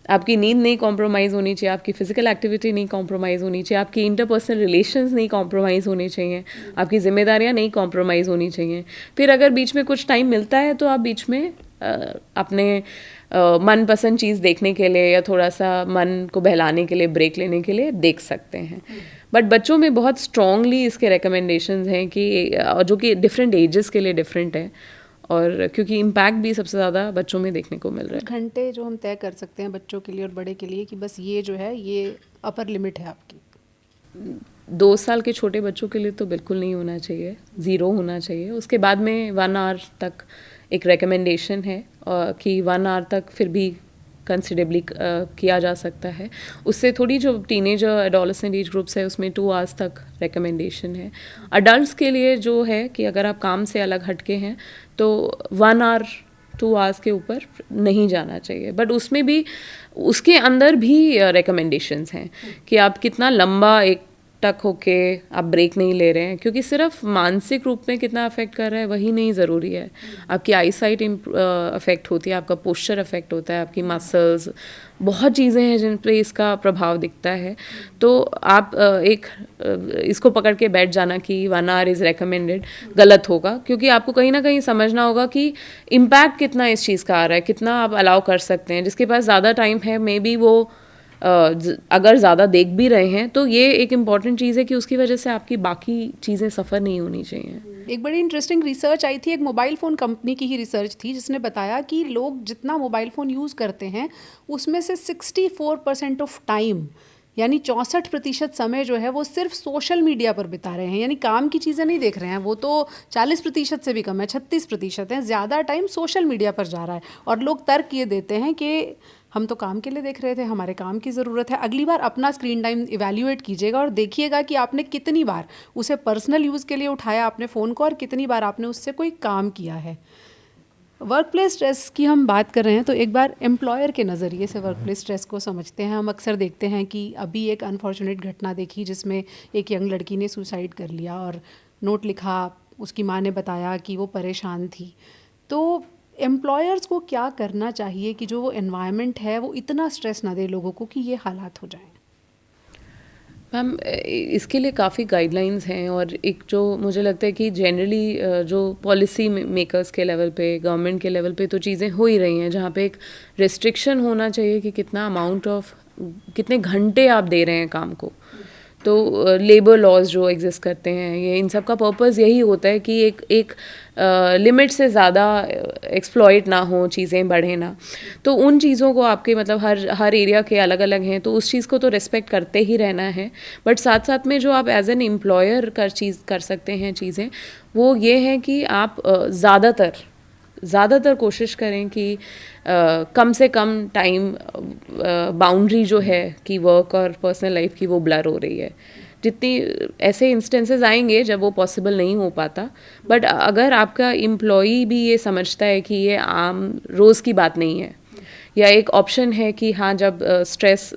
आपकी नींद नहीं कॉम्प्रोमाइज़ होनी चाहिए, आपकी फिजिकल एक्टिविटी नहीं कॉम्प्रोमाइज़ होनी चाहिए, आपकी इंटरपर्सनल रिलेशंस नहीं कॉम्प्रोमाइज़ होने चाहिए, आपकी जिम्मेदारियां नहीं कॉम्प्रोमाइज़ होनी चाहिए। फिर अगर बीच में कुछ टाइम मिलता है तो आप बीच में अपने मनपसंद चीज़ देखने के लिए या थोड़ा सा मन को बहलाने के लिए, ब्रेक लेने के लिए देख सकते हैं। बट बच्चों में बहुत स्ट्रॉन्गली इसके रिकमेंडेशंस हैं कि जो कि डिफरेंट एजेस के लिए डिफरेंट है, और क्योंकि इम्पैक्ट भी सबसे ज़्यादा बच्चों में देखने को मिल रहा है। घंटे जो हम तय कर सकते हैं बच्चों के लिए और बड़े के लिए कि बस ये जो है ये अपर लिमिट है आपकी? 2 साल के छोटे बच्चों के लिए तो बिल्कुल नहीं होना चाहिए, 0 होना चाहिए। उसके बाद में 1 आवर तक एक रिकमेंडेशन है कि 1 आवर तक फिर भी कंसिडरेबली किया जा सकता है। उससे थोड़ी जो टीनेजर एडोलेसेंट एज ग्रुप्स है उसमें 2 आवर्स तक रिकमेंडेशन है। अडल्ट्स के लिए जो है कि अगर आप काम से अलग हटके हैं तो 1 आवर 2 आवर्स के ऊपर नहीं जाना चाहिए, बट उसमें भी उसके अंदर भी रिकमेंडेशंस हैं कि आप कितना लंबा एक टक होके आप ब्रेक नहीं ले रहे हैं, क्योंकि सिर्फ मानसिक रूप में कितना अफेक्ट कर रहा है वही नहीं ज़रूरी है। आपकी आई साइट अफेक्ट होती है, आपका पोस्चर अफेक्ट होता है, आपकी मसल्स, बहुत चीज़ें हैं जिन पे इसका प्रभाव दिखता है। तो आप इसको पकड़ के बैठ जाना कि 1 आवर इज़ रेकमेंडेड गलत होगा, क्योंकि आपको कहीं ना कहीं समझना होगा कि इम्पैक्ट कितना इस चीज़ का आ रहा है, कितना आप अलाउ कर सकते हैं। जिसके पास ज़्यादा टाइम है मे बी वो अगर ज़्यादा देख भी रहे हैं तो ये एक इम्पॉर्टेंट चीज़ है कि उसकी वजह से आपकी बाकी चीज़ें सफ़र नहीं होनी चाहिए। एक बड़ी इंटरेस्टिंग रिसर्च आई थी, एक मोबाइल फ़ोन कंपनी की ही रिसर्च थी, जिसने बताया कि लोग जितना मोबाइल फ़ोन यूज़ करते हैं उसमें से 64% ऑफ टाइम यानी 64% समय जो है वो सिर्फ सोशल मीडिया पर बिता रहे हैं, यानी काम की चीज़ें नहीं देख रहे हैं। वो तो 40% से भी कम है, 36% है, ज़्यादा टाइम सोशल मीडिया पर जा रहा है। और लोग तर्क ये देते हैं कि हम तो काम के लिए देख रहे थे, हमारे काम की ज़रूरत है। अगली बार अपना स्क्रीन टाइम इवैल्यूएट कीजिएगा और देखिएगा कि आपने कितनी बार उसे पर्सनल यूज़ के लिए उठाया अपने फ़ोन को और कितनी बार आपने उससे कोई काम किया है। वर्क प्लेस स्ट्रेस की हम बात कर रहे हैं तो एक बार एम्प्लॉयर के नज़रिए से वर्क प्लेस स्ट्रेस को समझते हैं। हम अक्सर देखते हैं कि अभी एक अनफॉर्चुनेट घटना देखी जिसमें एक यंग लड़की ने सुसाइड कर लिया और नोट लिखा, उसकी माँ ने बताया कि वो परेशान थी। तो एम्प्लॉयर्स को क्या करना चाहिए कि जो वो एनवायरनमेंट है वो इतना स्ट्रेस ना दे लोगों को कि ये हालात हो जाएं? मैम, इसके लिए काफ़ी गाइडलाइंस हैं और एक जो मुझे लगता है कि जनरली जो पॉलिसी मेकर्स के लेवल पे, गवर्नमेंट के लेवल पे तो चीज़ें हो ही रही हैं, जहाँ पे एक रिस्ट्रिक्शन होना चाहिए कि कितना अमाउंट ऑफ कितने घंटे आप दे रहे हैं काम को। तो लेबर लॉज जो एग्जिस्ट करते हैं, ये इन सब का पर्पस यही होता है कि एक लिमिट से ज़्यादा एक्सप्लॉइट ना हो, चीज़ें बढ़े ना। तो उन चीज़ों को आपके मतलब हर एरिया के अलग अलग हैं, तो उस चीज़ को तो रिस्पेक्ट करते ही रहना है। बट साथ साथ में जो आप एज एन एम्प्लॉयर कर सकते हैं चीज़ें, वो ये है कि आप ज़्यादातर कोशिश करें कि कम से कम टाइम बाउंड्री जो है कि वर्क और पर्सनल लाइफ की वो ब्लर हो रही है। जितनी ऐसे इंस्टेंसेस आएंगे जब वो पॉसिबल नहीं हो पाता, बट अगर आपका एम्प्लॉई भी ये समझता है कि ये आम रोज़ की बात नहीं है, या एक ऑप्शन है कि हाँ जब स्ट्रेस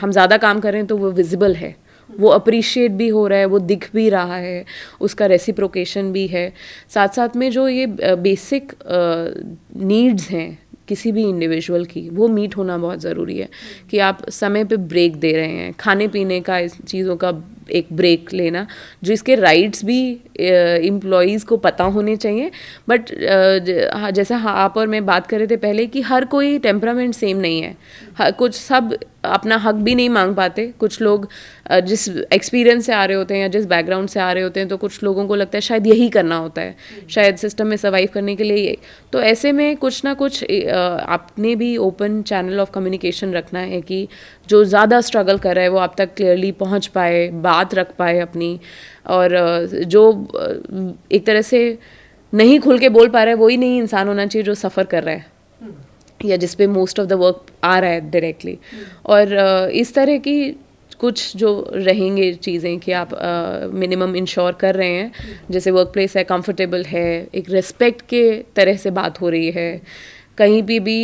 हम ज़्यादा काम करें तो वो विजिबल है, वो अप्रिशिएट भी हो रहा है, वो दिख भी रहा है, उसका रेसिप्रोकेशन भी है। साथ साथ में जो ये बेसिक नीड्स हैं किसी भी इंडिविजुअल की, वो मीट होना बहुत ज़रूरी है कि आप समय पे ब्रेक दे रहे हैं, खाने पीने का, इस चीज़ों का एक ब्रेक लेना, जिसके राइट्स भी एम्प्लॉयज़ को पता होने चाहिए। बट जैसा आप और मैं बात कर रहे थे पहले कि हर कोई टेम्परामेंट सेम नहीं है, कुछ सब अपना हक भी नहीं मांग पाते। कुछ लोग जिस एक्सपीरियंस से आ रहे होते हैं या जिस बैकग्राउंड से आ रहे होते हैं, तो कुछ लोगों को लगता है शायद यही करना होता है, शायद सिस्टम में सर्वाइव करने के लिए ये। तो ऐसे में कुछ ना कुछ आपने भी ओपन चैनल ऑफ कम्युनिकेशन रखना है कि जो ज़्यादा स्ट्रगल कर रहा है वो आप तक क्लियरली पहुंच पाए, बात रख पाए अपनी, और जो एक तरह से नहीं खुल के बोल पा रहा है वही नहीं इंसान होना चाहिए जो सफ़र कर रहा है या जिस पे मोस्ट ऑफ द वर्क आ रहा है डायरेक्टली। और इस तरह की कुछ जो रहेंगे चीज़ें कि आप मिनिमम इंश्योर कर रहे हैं, जैसे वर्क प्लेस है, कंफर्टेबल है, एक रिस्पेक्ट के तरह से बात हो रही है, कहीं भी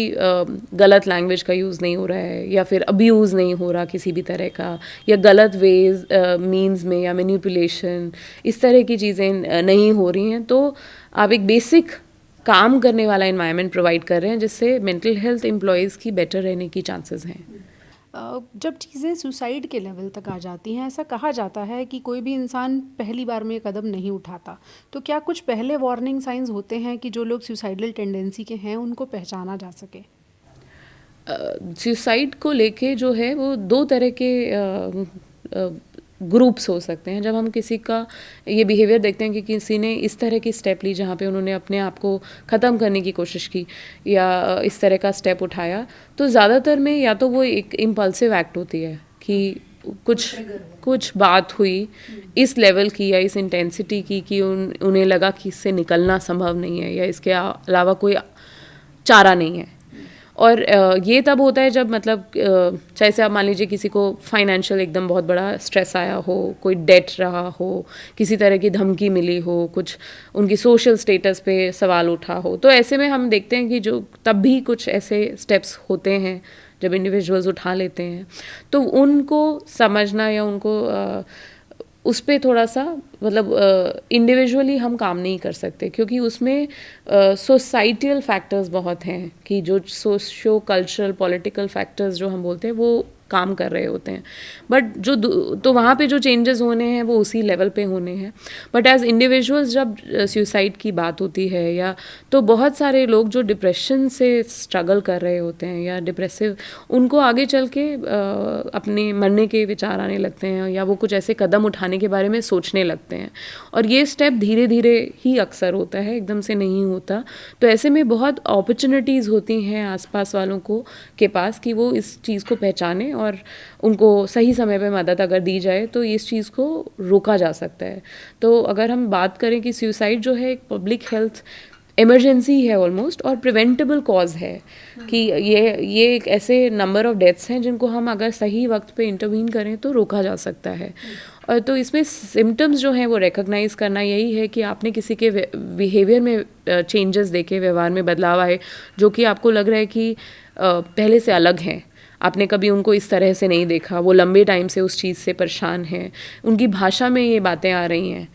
गलत लैंग्वेज का यूज़ नहीं हो रहा है या फिर अब्यूज़ नहीं हो रहा किसी भी तरह का, या गलत वेज मीन्स में या मैनिपुलेशन, इस तरह की चीज़ें नहीं हो रही हैं, तो आप एक बेसिक काम करने वाला एनवायरनमेंट प्रोवाइड कर रहे हैं जिससे मेंटल हेल्थ एम्प्लॉयज़ की बेटर रहने की चांसेस हैं। जब चीज़ें सुसाइड के लेवल तक आ जाती हैं, ऐसा कहा जाता है कि कोई भी इंसान पहली बार में कदम नहीं उठाता, तो क्या कुछ पहले वार्निंग साइंस होते हैं कि जो लोग सुसाइडल टेंडेंसी के हैं उनको पहचाना जा सके? सुसाइड को लेके जो है वो 2 तरह के ग्रुप्स हो सकते हैं। जब हम किसी का ये बिहेवियर देखते हैं कि किसी ने इस तरह की स्टेप ली जहाँ पे उन्होंने अपने आप को ख़त्म करने की कोशिश की या इस तरह का स्टेप उठाया, तो ज़्यादातर में या तो वो एक इम्पल्सिव एक्ट होती है कि कुछ बात हुई इस लेवल की या इस इंटेंसिटी की कि उन्हें लगा कि इससे निकलना संभव नहीं है या इसके अलावा कोई चारा नहीं है। और ये तब होता है जब मतलब चाहे से आप मान लीजिए किसी को फाइनेंशियल एकदम बहुत बड़ा स्ट्रेस आया हो, कोई डेट रहा हो, किसी तरह की धमकी मिली हो, कुछ उनकी सोशल स्टेटस पे सवाल उठा हो, तो ऐसे में हम देखते हैं कि जो तब भी कुछ ऐसे स्टेप्स होते हैं जब इंडिविजुअल्स उठा लेते हैं, तो उनको समझना या उनको उस पर थोड़ा सा मतलब इंडिविजुअली हम काम नहीं कर सकते, क्योंकि उसमें सोसाइटल फैक्टर्स बहुत हैं कि जो सोशो कल्चरल पॉलिटिकल फैक्टर्स जो हम बोलते हैं वो काम कर रहे होते हैं, बट जो तो वहाँ पे जो चेंजेस होने हैं वो उसी लेवल पे होने हैं। बट एज इंडिविजुअल्स जब सुसाइड की बात होती है या तो बहुत सारे लोग जो डिप्रेशन से स्ट्रगल कर रहे होते हैं या डिप्रेसिव, उनको आगे चल के अपने मरने के विचार आने लगते हैं या वो कुछ ऐसे कदम उठाने के बारे में सोचने लगते हैं, और ये स्टेप धीरे धीरे ही अक्सर होता है, एकदम से नहीं होता। तो ऐसे में बहुत अपॉर्चुनिटीज़ होती हैं आसपास वालों को के पास कि वो इस चीज़ को पहचाने और उनको सही समय पे मदद अगर दी जाए तो इस चीज़ को रोका जा सकता है। तो अगर हम बात करें कि सुसाइड जो है एक पब्लिक हेल्थ इमरजेंसी है ऑलमोस्ट, और प्रिवेंटेबल कॉज है कि ये एक ऐसे नंबर ऑफ डेथ्स हैं जिनको हम अगर सही वक्त पे इंटरवीन करें तो रोका जा सकता है। और तो इसमें सिम्टम्स जो हैं वो रिकॉग्नाइज करना यही है कि आपने किसी के बिहेवियर में चेंजेस देखे, व्यवहार में बदलाव आए जो कि आपको लग रहा है कि पहले से अलग हैं, आपने कभी उनको इस तरह से नहीं देखा, वो लंबे टाइम से उस चीज़ से परेशान हैं, उनकी भाषा में ये बातें आ रही हैं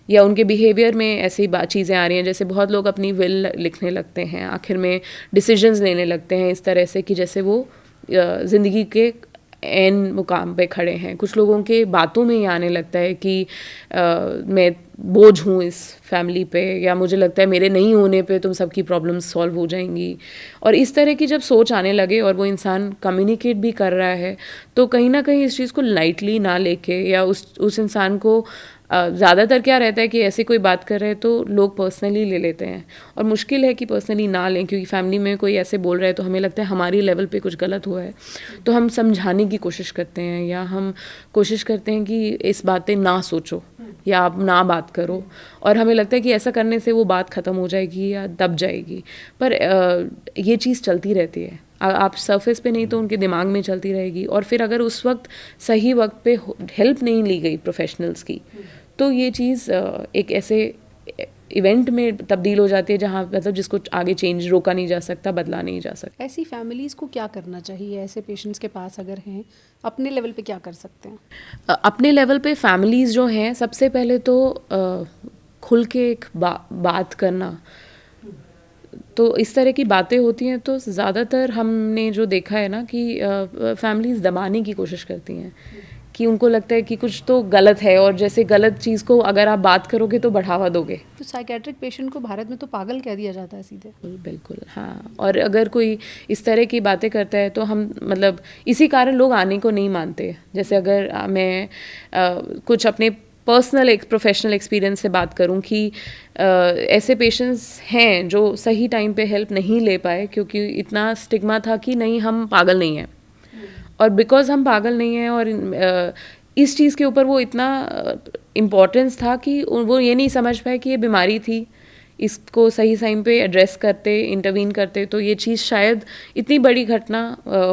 या उनके बिहेवियर में ऐसी चीज़ें आ रही हैं, जैसे बहुत लोग अपनी विल लिखने लगते हैं, आखिर में डिसीजंस लेने लगते हैं इस तरह से कि जैसे वो ज़िंदगी के एन मुकाम पे खड़े हैं। कुछ लोगों के बातों में ये आने लगता है कि मैं बोझ हूँ इस फैमिली पे, या मुझे लगता है मेरे नहीं होने पे तुम सबकी प्रॉब्लम्स सॉल्व हो जाएंगी, और इस तरह की जब सोच आने लगे और वो इंसान कम्युनिकेट भी कर रहा है तो कहीं ना कहीं इस चीज़ को लाइटली ना लेके या उस इंसान को ज़्यादातर क्या रहता है कि ऐसी कोई बात कर रहे हैं तो लोग पर्सनली ले लेते हैं, और मुश्किल है कि पर्सनली ना लें, क्योंकि फैमिली में कोई ऐसे बोल रहा है तो हमें लगता है हमारी लेवल पे कुछ गलत हुआ है, तो हम समझाने की कोशिश करते हैं या हम कोशिश करते हैं कि इस बातें ना सोचो या आप ना बात करो, और हमें लगता है कि ऐसा करने से वो बात ख़त्म हो जाएगी या दब जाएगी, पर ये चीज़ चलती रहती है, आप सरफेस पे नहीं तो उनके दिमाग में चलती रहेगी, और फिर अगर उस वक्त सही वक्त पे हेल्प नहीं ली गई प्रोफेशनल्स की तो ये चीज़ एक ऐसे इवेंट में तब्दील हो जाती है जहाँ मतलब जिसको आगे चेंज रोका नहीं जा सकता, बदला नहीं जा सकता। ऐसी फैमिलीज़ को क्या करना चाहिए, ऐसे पेशेंट्स के पास अगर हैं, अपने लेवल पे क्या कर सकते हैं? अपने लेवल पे फैमिलीज़ जो हैं सबसे पहले तो खुल के एक बात करना, तो इस तरह की बातें होती हैं तो ज़्यादातर हमने जो देखा है ना कि फैमिलीज़ दबाने की कोशिश करती हैं कि उनको लगता है कि कुछ तो गलत है, और जैसे गलत चीज़ को अगर आप बात करोगे तो बढ़ावा दोगे। तो साइकेट्रिक पेशेंट को भारत में तो पागल कह दिया जाता है सीधे। बिल्कुल हाँ, और अगर कोई इस तरह की बातें करता है तो हम मतलब इसी कारण लोग आने को नहीं मानते। जैसे अगर मैं कुछ अपने पर्सनल एक प्रोफेशनल एक्सपीरियंस से बात करूं कि ऐसे पेशेंट्स हैं जो सही टाइम पे हेल्प नहीं ले पाए क्योंकि इतना स्टिग्मा था कि नहीं हम पागल नहीं हैं, और बिकॉज हम पागल नहीं हैं और इस चीज़ के ऊपर वो इतना इम्पोर्टेंस था कि वो ये नहीं समझ पाए कि ये बीमारी थी, इसको सही टाइम पे एड्रेस करते, इंटरवीन करते तो ये चीज़ शायद इतनी बड़ी घटना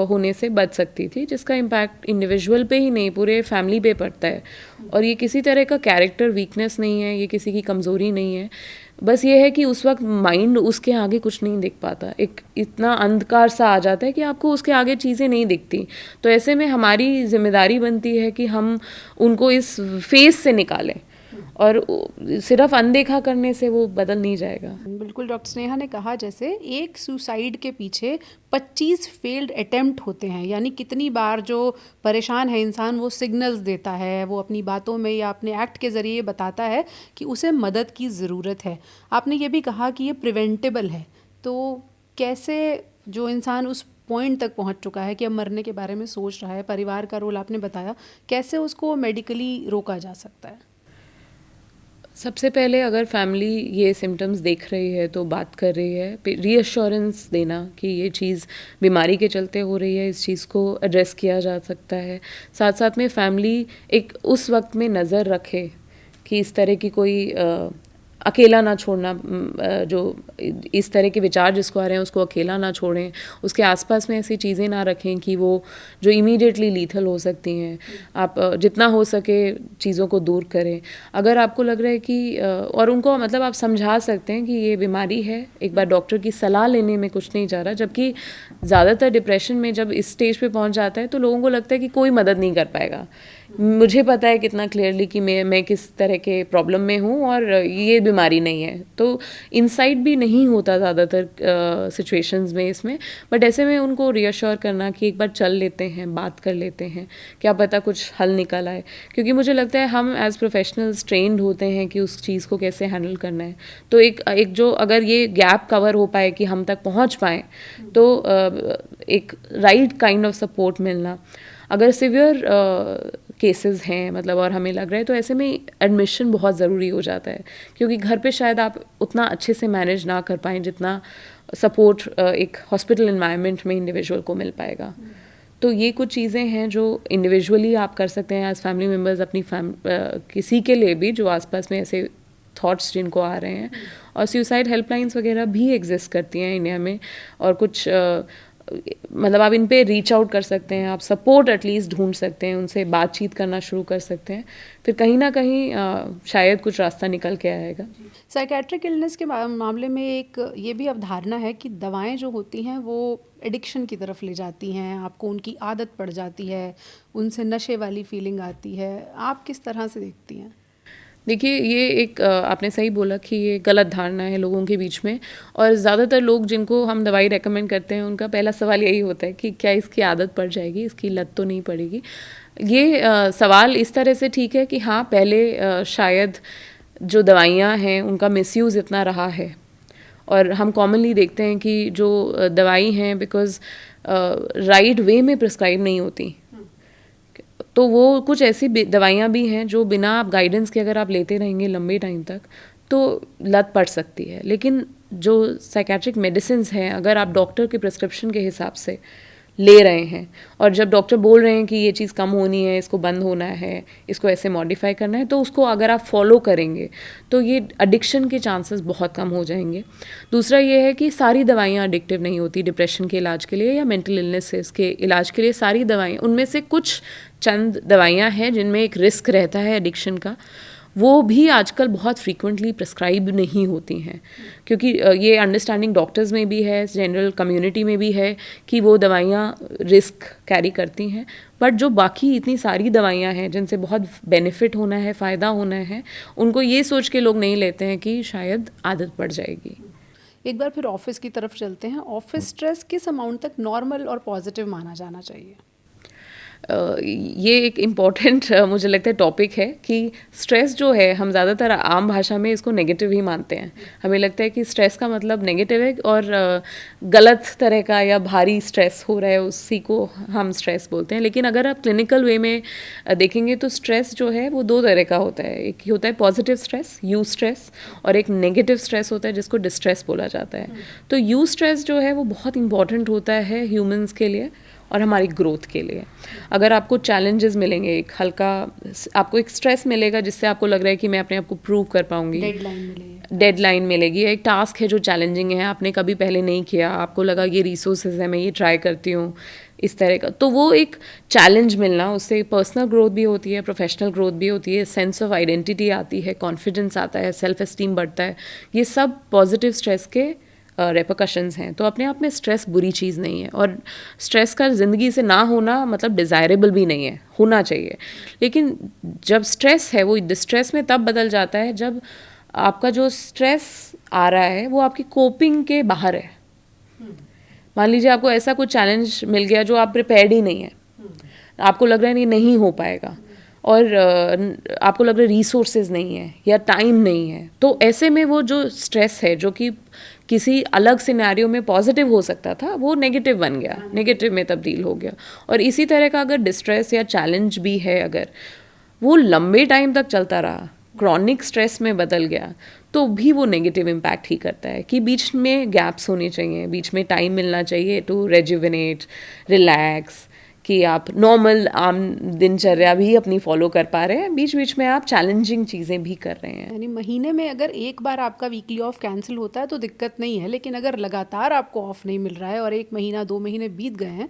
होने से बच सकती थी, जिसका इम्पैक्ट इंडिविजुअल पे ही नहीं पूरे फैमिली पे पड़ता है। और ये किसी तरह का कैरेक्टर वीकनेस नहीं है, ये किसी की कमज़ोरी नहीं है, बस ये है कि उस वक्त माइंड उसके आगे कुछ नहीं दिख पाता, एक इतना अंधकार सा आ जाता है कि आपको उसके आगे चीज़ें नहीं दिखती। तो ऐसे में हमारी जिम्मेदारी बनती है कि हम उनको इस फेज से निकालें, और सिर्फ अनदेखा करने से वो बदल नहीं जाएगा। बिल्कुल डॉक्टर स्नेहा ने कहा जैसे एक सुसाइड के पीछे 25 फेल्ड अटेम्प्ट होते हैं, यानी कितनी बार जो परेशान है इंसान वो सिग्नल्स देता है, वो अपनी बातों में या अपने एक्ट के ज़रिए बताता है कि उसे मदद की ज़रूरत है। आपने ये भी कहा कि ये प्रिवेंटेबल है, तो कैसे जो इंसान उस पॉइंट तक पहुंच चुका है कि अब मरने के बारे में सोच रहा है, परिवार का रोल आपने बताया, कैसे उसको मेडिकली रोका जा सकता है? सबसे पहले अगर फैमिली ये सिम्टम्स देख रही है तो बात कर रही है, रीअश्योरेंस देना कि ये चीज़ बीमारी के चलते हो रही है, इस चीज़ को एड्रेस किया जा सकता है। साथ साथ में फैमिली एक उस वक्त में नज़र रखे कि इस तरह की कोई अकेला ना छोड़ना, जो इस तरह के विचार जिसको आ रहे हैं उसको अकेला ना छोड़ें, उसके आसपास में ऐसी चीज़ें ना रखें कि वो जो इमीडिएटली लीथल हो सकती हैं। आप जितना हो सके चीज़ों को दूर करें। अगर आपको लग रहा है कि और उनको मतलब आप समझा सकते हैं कि ये बीमारी है, एक बार डॉक्टर की सलाह लेने में कुछ नहीं जा रहा। जबकि ज़्यादातर डिप्रेशन में जब इस स्टेज पे पहुंच जाता है तो लोगों को लगता है कि कोई मदद नहीं कर पाएगा। मुझे पता है कितना क्लियरली कि मैं किस तरह के प्रॉब्लम में हूँ और ये बीमारी नहीं है। तो इंसाइट भी नहीं होता ज़्यादातर सिचुएशंस में इसमें, बट ऐसे में उनको रीअश्योर करना कि एक बार चल लेते हैं, बात कर लेते हैं, क्या पता कुछ हल निकल आए। क्योंकि मुझे लगता है हम एज प्रोफेशनल्स ट्रेंड होते हैं कि उस चीज़ को कैसे हैंडल करना है। तो एक जो अगर ये गैप कवर हो पाए कि हम तक पहुँच पाएँ, तो एक राइट काइंड ऑफ सपोर्ट मिलना। अगर सिवियर केसेस हैं मतलब और हमें लग रहा है तो ऐसे में एडमिशन बहुत ज़रूरी हो जाता है, क्योंकि घर पे शायद आप उतना अच्छे से मैनेज ना कर पाएँ जितना सपोर्ट एक हॉस्पिटल एनवायरनमेंट में इंडिविजुअल को मिल पाएगा। तो ये कुछ चीज़ें हैं जो इंडिविजुअली आप कर सकते हैं एज फैमिली मेम्बर्स, अपनी किसी के लिए भी जो आसपास में ऐसे थॉट्स जिनको आ रहे हैं। और सुसाइड हेल्पलाइंस वगैरह भी एग्जिस्ट करती हैं इंडिया में, और कुछ मतलब आप इन पे रीच आउट कर सकते हैं, आप सपोर्ट एटलीस्ट ढूंढ सकते हैं, उनसे बातचीत करना शुरू कर सकते हैं, फिर कहीं ना कहीं शायद कुछ रास्ता निकल के आएगा। साइकेट्रिक इलनेस के मामले में एक ये भी अवधारणा है कि दवाएं जो होती हैं वो एडिक्शन की तरफ ले जाती हैं, आपको उनकी आदत पड़ जाती है, उनसे नशे वाली फीलिंग आती है। आप किस तरह से देखती हैं? देखिए, ये एक आपने सही बोला कि ये गलत धारणा है लोगों के बीच में, और ज़्यादातर लोग जिनको हम दवाई रेकमेंड करते हैं उनका पहला सवाल यही होता है कि क्या इसकी आदत पड़ जाएगी, इसकी लत तो नहीं पड़ेगी। ये सवाल इस तरह से ठीक है कि हाँ, पहले शायद जो दवाइयाँ हैं उनका मिसयूज़ इतना रहा है, और हम कॉमनली देखते हैं कि जो दवाई हैं बिकॉज़ राइट वे में प्रिस्क्राइब नहीं होती, तो वो कुछ ऐसी दवाइयाँ भी हैं जो बिना आप गाइडेंस के अगर आप लेते रहेंगे लंबे टाइम तक तो लत पड़ सकती है। लेकिन जो साइकेट्रिक मेडिसिन्स हैं, अगर आप डॉक्टर के प्रिस्क्रिप्शन के हिसाब से ले रहे हैं, और जब डॉक्टर बोल रहे हैं कि ये चीज़ कम होनी है, इसको बंद होना है, इसको ऐसे मॉडिफाई करना है, तो उसको अगर आप फॉलो करेंगे तो ये एडिक्शन के चांसेस बहुत कम हो जाएंगे। दूसरा ये है कि सारी दवाइयाँ एडिक्टिव नहीं होती। डिप्रेशन के इलाज के लिए या मेंटल इलनेस के इलाज के लिए सारी दवाइयाँ, उनमें से कुछ चंद दवाइयाँ हैं जिनमें एक रिस्क रहता है एडिक्शन का, वो भी आजकल बहुत फ्रीक्वेंटली प्रिस्क्राइब नहीं होती हैं, क्योंकि ये अंडरस्टैंडिंग डॉक्टर्स में भी है, जनरल कम्युनिटी में भी है कि वो दवाइयाँ रिस्क कैरी करती हैं। बट जो बाकी इतनी सारी दवाइयाँ हैं जिनसे बहुत बेनिफिट होना है, फ़ायदा होना है, उनको ये सोच के लोग नहीं लेते हैं कि शायद आदत पड़ जाएगी। एक बार फिर ऑफिस की तरफ चलते हैं। ऑफिस स्ट्रेस किस अमाउंट तक नॉर्मल और पॉजिटिव माना जाना चाहिए? ये एक इम्पॉर्टेंट मुझे लगता है टॉपिक है कि स्ट्रेस जो है, हम ज़्यादातर आम भाषा में इसको नेगेटिव ही मानते हैं। हमें लगता है कि स्ट्रेस का मतलब नेगेटिव है, और गलत तरह का या भारी स्ट्रेस हो रहा है उसी को हम स्ट्रेस बोलते हैं। लेकिन अगर आप क्लिनिकल वे में देखेंगे तो स्ट्रेस जो है वो दो तरह का होता है। एक होता है पॉजिटिव स्ट्रेस, यू स्ट्रेस, और एक नेगेटिव स्ट्रेस होता है जिसको डिस्ट्रेस बोला जाता है। तो यू स्ट्रेस जो है वो बहुत इंपॉर्टेंट होता है ह्यूमंस के लिए और हमारी ग्रोथ के लिए। अगर आपको चैलेंजेस मिलेंगे, एक हल्का आपको एक स्ट्रेस मिलेगा जिससे आपको लग रहा है कि मैं अपने आप को प्रूव कर पाऊंगी, डेडलाइन मिलेगी, एक टास्क है जो चैलेंजिंग है, आपने कभी पहले नहीं किया, आपको लगा ये रिसोर्सेज है, मैं ये ट्राई करती हूँ, इस तरह का, तो वो एक चैलेंज मिलना, उससे पर्सनल ग्रोथ भी होती है, प्रोफेशनल ग्रोथ भी होती है, सेंस ऑफ आइडेंटिटी आती है, कॉन्फिडेंस आता है, सेल्फ एस्टीम बढ़ता है। ये सब पॉजिटिव स्ट्रेस के रेपरकशंस हैं। तो अपने आप में स्ट्रेस बुरी चीज़ नहीं है, और स्ट्रेस का ज़िंदगी से ना होना मतलब डिज़ायरेबल भी नहीं है, होना चाहिए। लेकिन जब स्ट्रेस है वो डिस्ट्रेस में तब बदल जाता है जब आपका जो स्ट्रेस आ रहा है वो आपकी कोपिंग के बाहर है। मान लीजिए आपको ऐसा कुछ चैलेंज मिल गया जो आप प्रिपेयर्ड ही नहीं है, आपको लग रहा है नहीं हो पाएगा, और आपको लग रहा है रिसोर्सेज नहीं है या टाइम नहीं है, तो ऐसे में वो जो स्ट्रेस है जो कि किसी अलग सिनेरियो में पॉजिटिव हो सकता था वो नेगेटिव बन गया, नेगेटिव में तब्दील हो गया। और इसी तरह का अगर डिस्ट्रेस या चैलेंज भी है, अगर वो लंबे टाइम तक चलता रहा, क्रॉनिक स्ट्रेस में बदल गया, तो भी वो नेगेटिव इम्पैक्ट ही करता है। कि बीच में गैप्स होने चाहिए, बीच में टाइम मिलना चाहिए टू रेजुविनेट, रिलैक्स, कि आप नॉर्मल आम दिनचर्या भी अपनी फॉलो कर पा रहे हैं, बीच बीच में आप चैलेंजिंग चीज़ें भी कर रहे हैं। यानी महीने में अगर एक बार आपका वीकली ऑफ कैंसिल होता है तो दिक्कत नहीं है, लेकिन अगर लगातार आपको ऑफ नहीं मिल रहा है और 1 महीना 2 महीने बीत गए हैं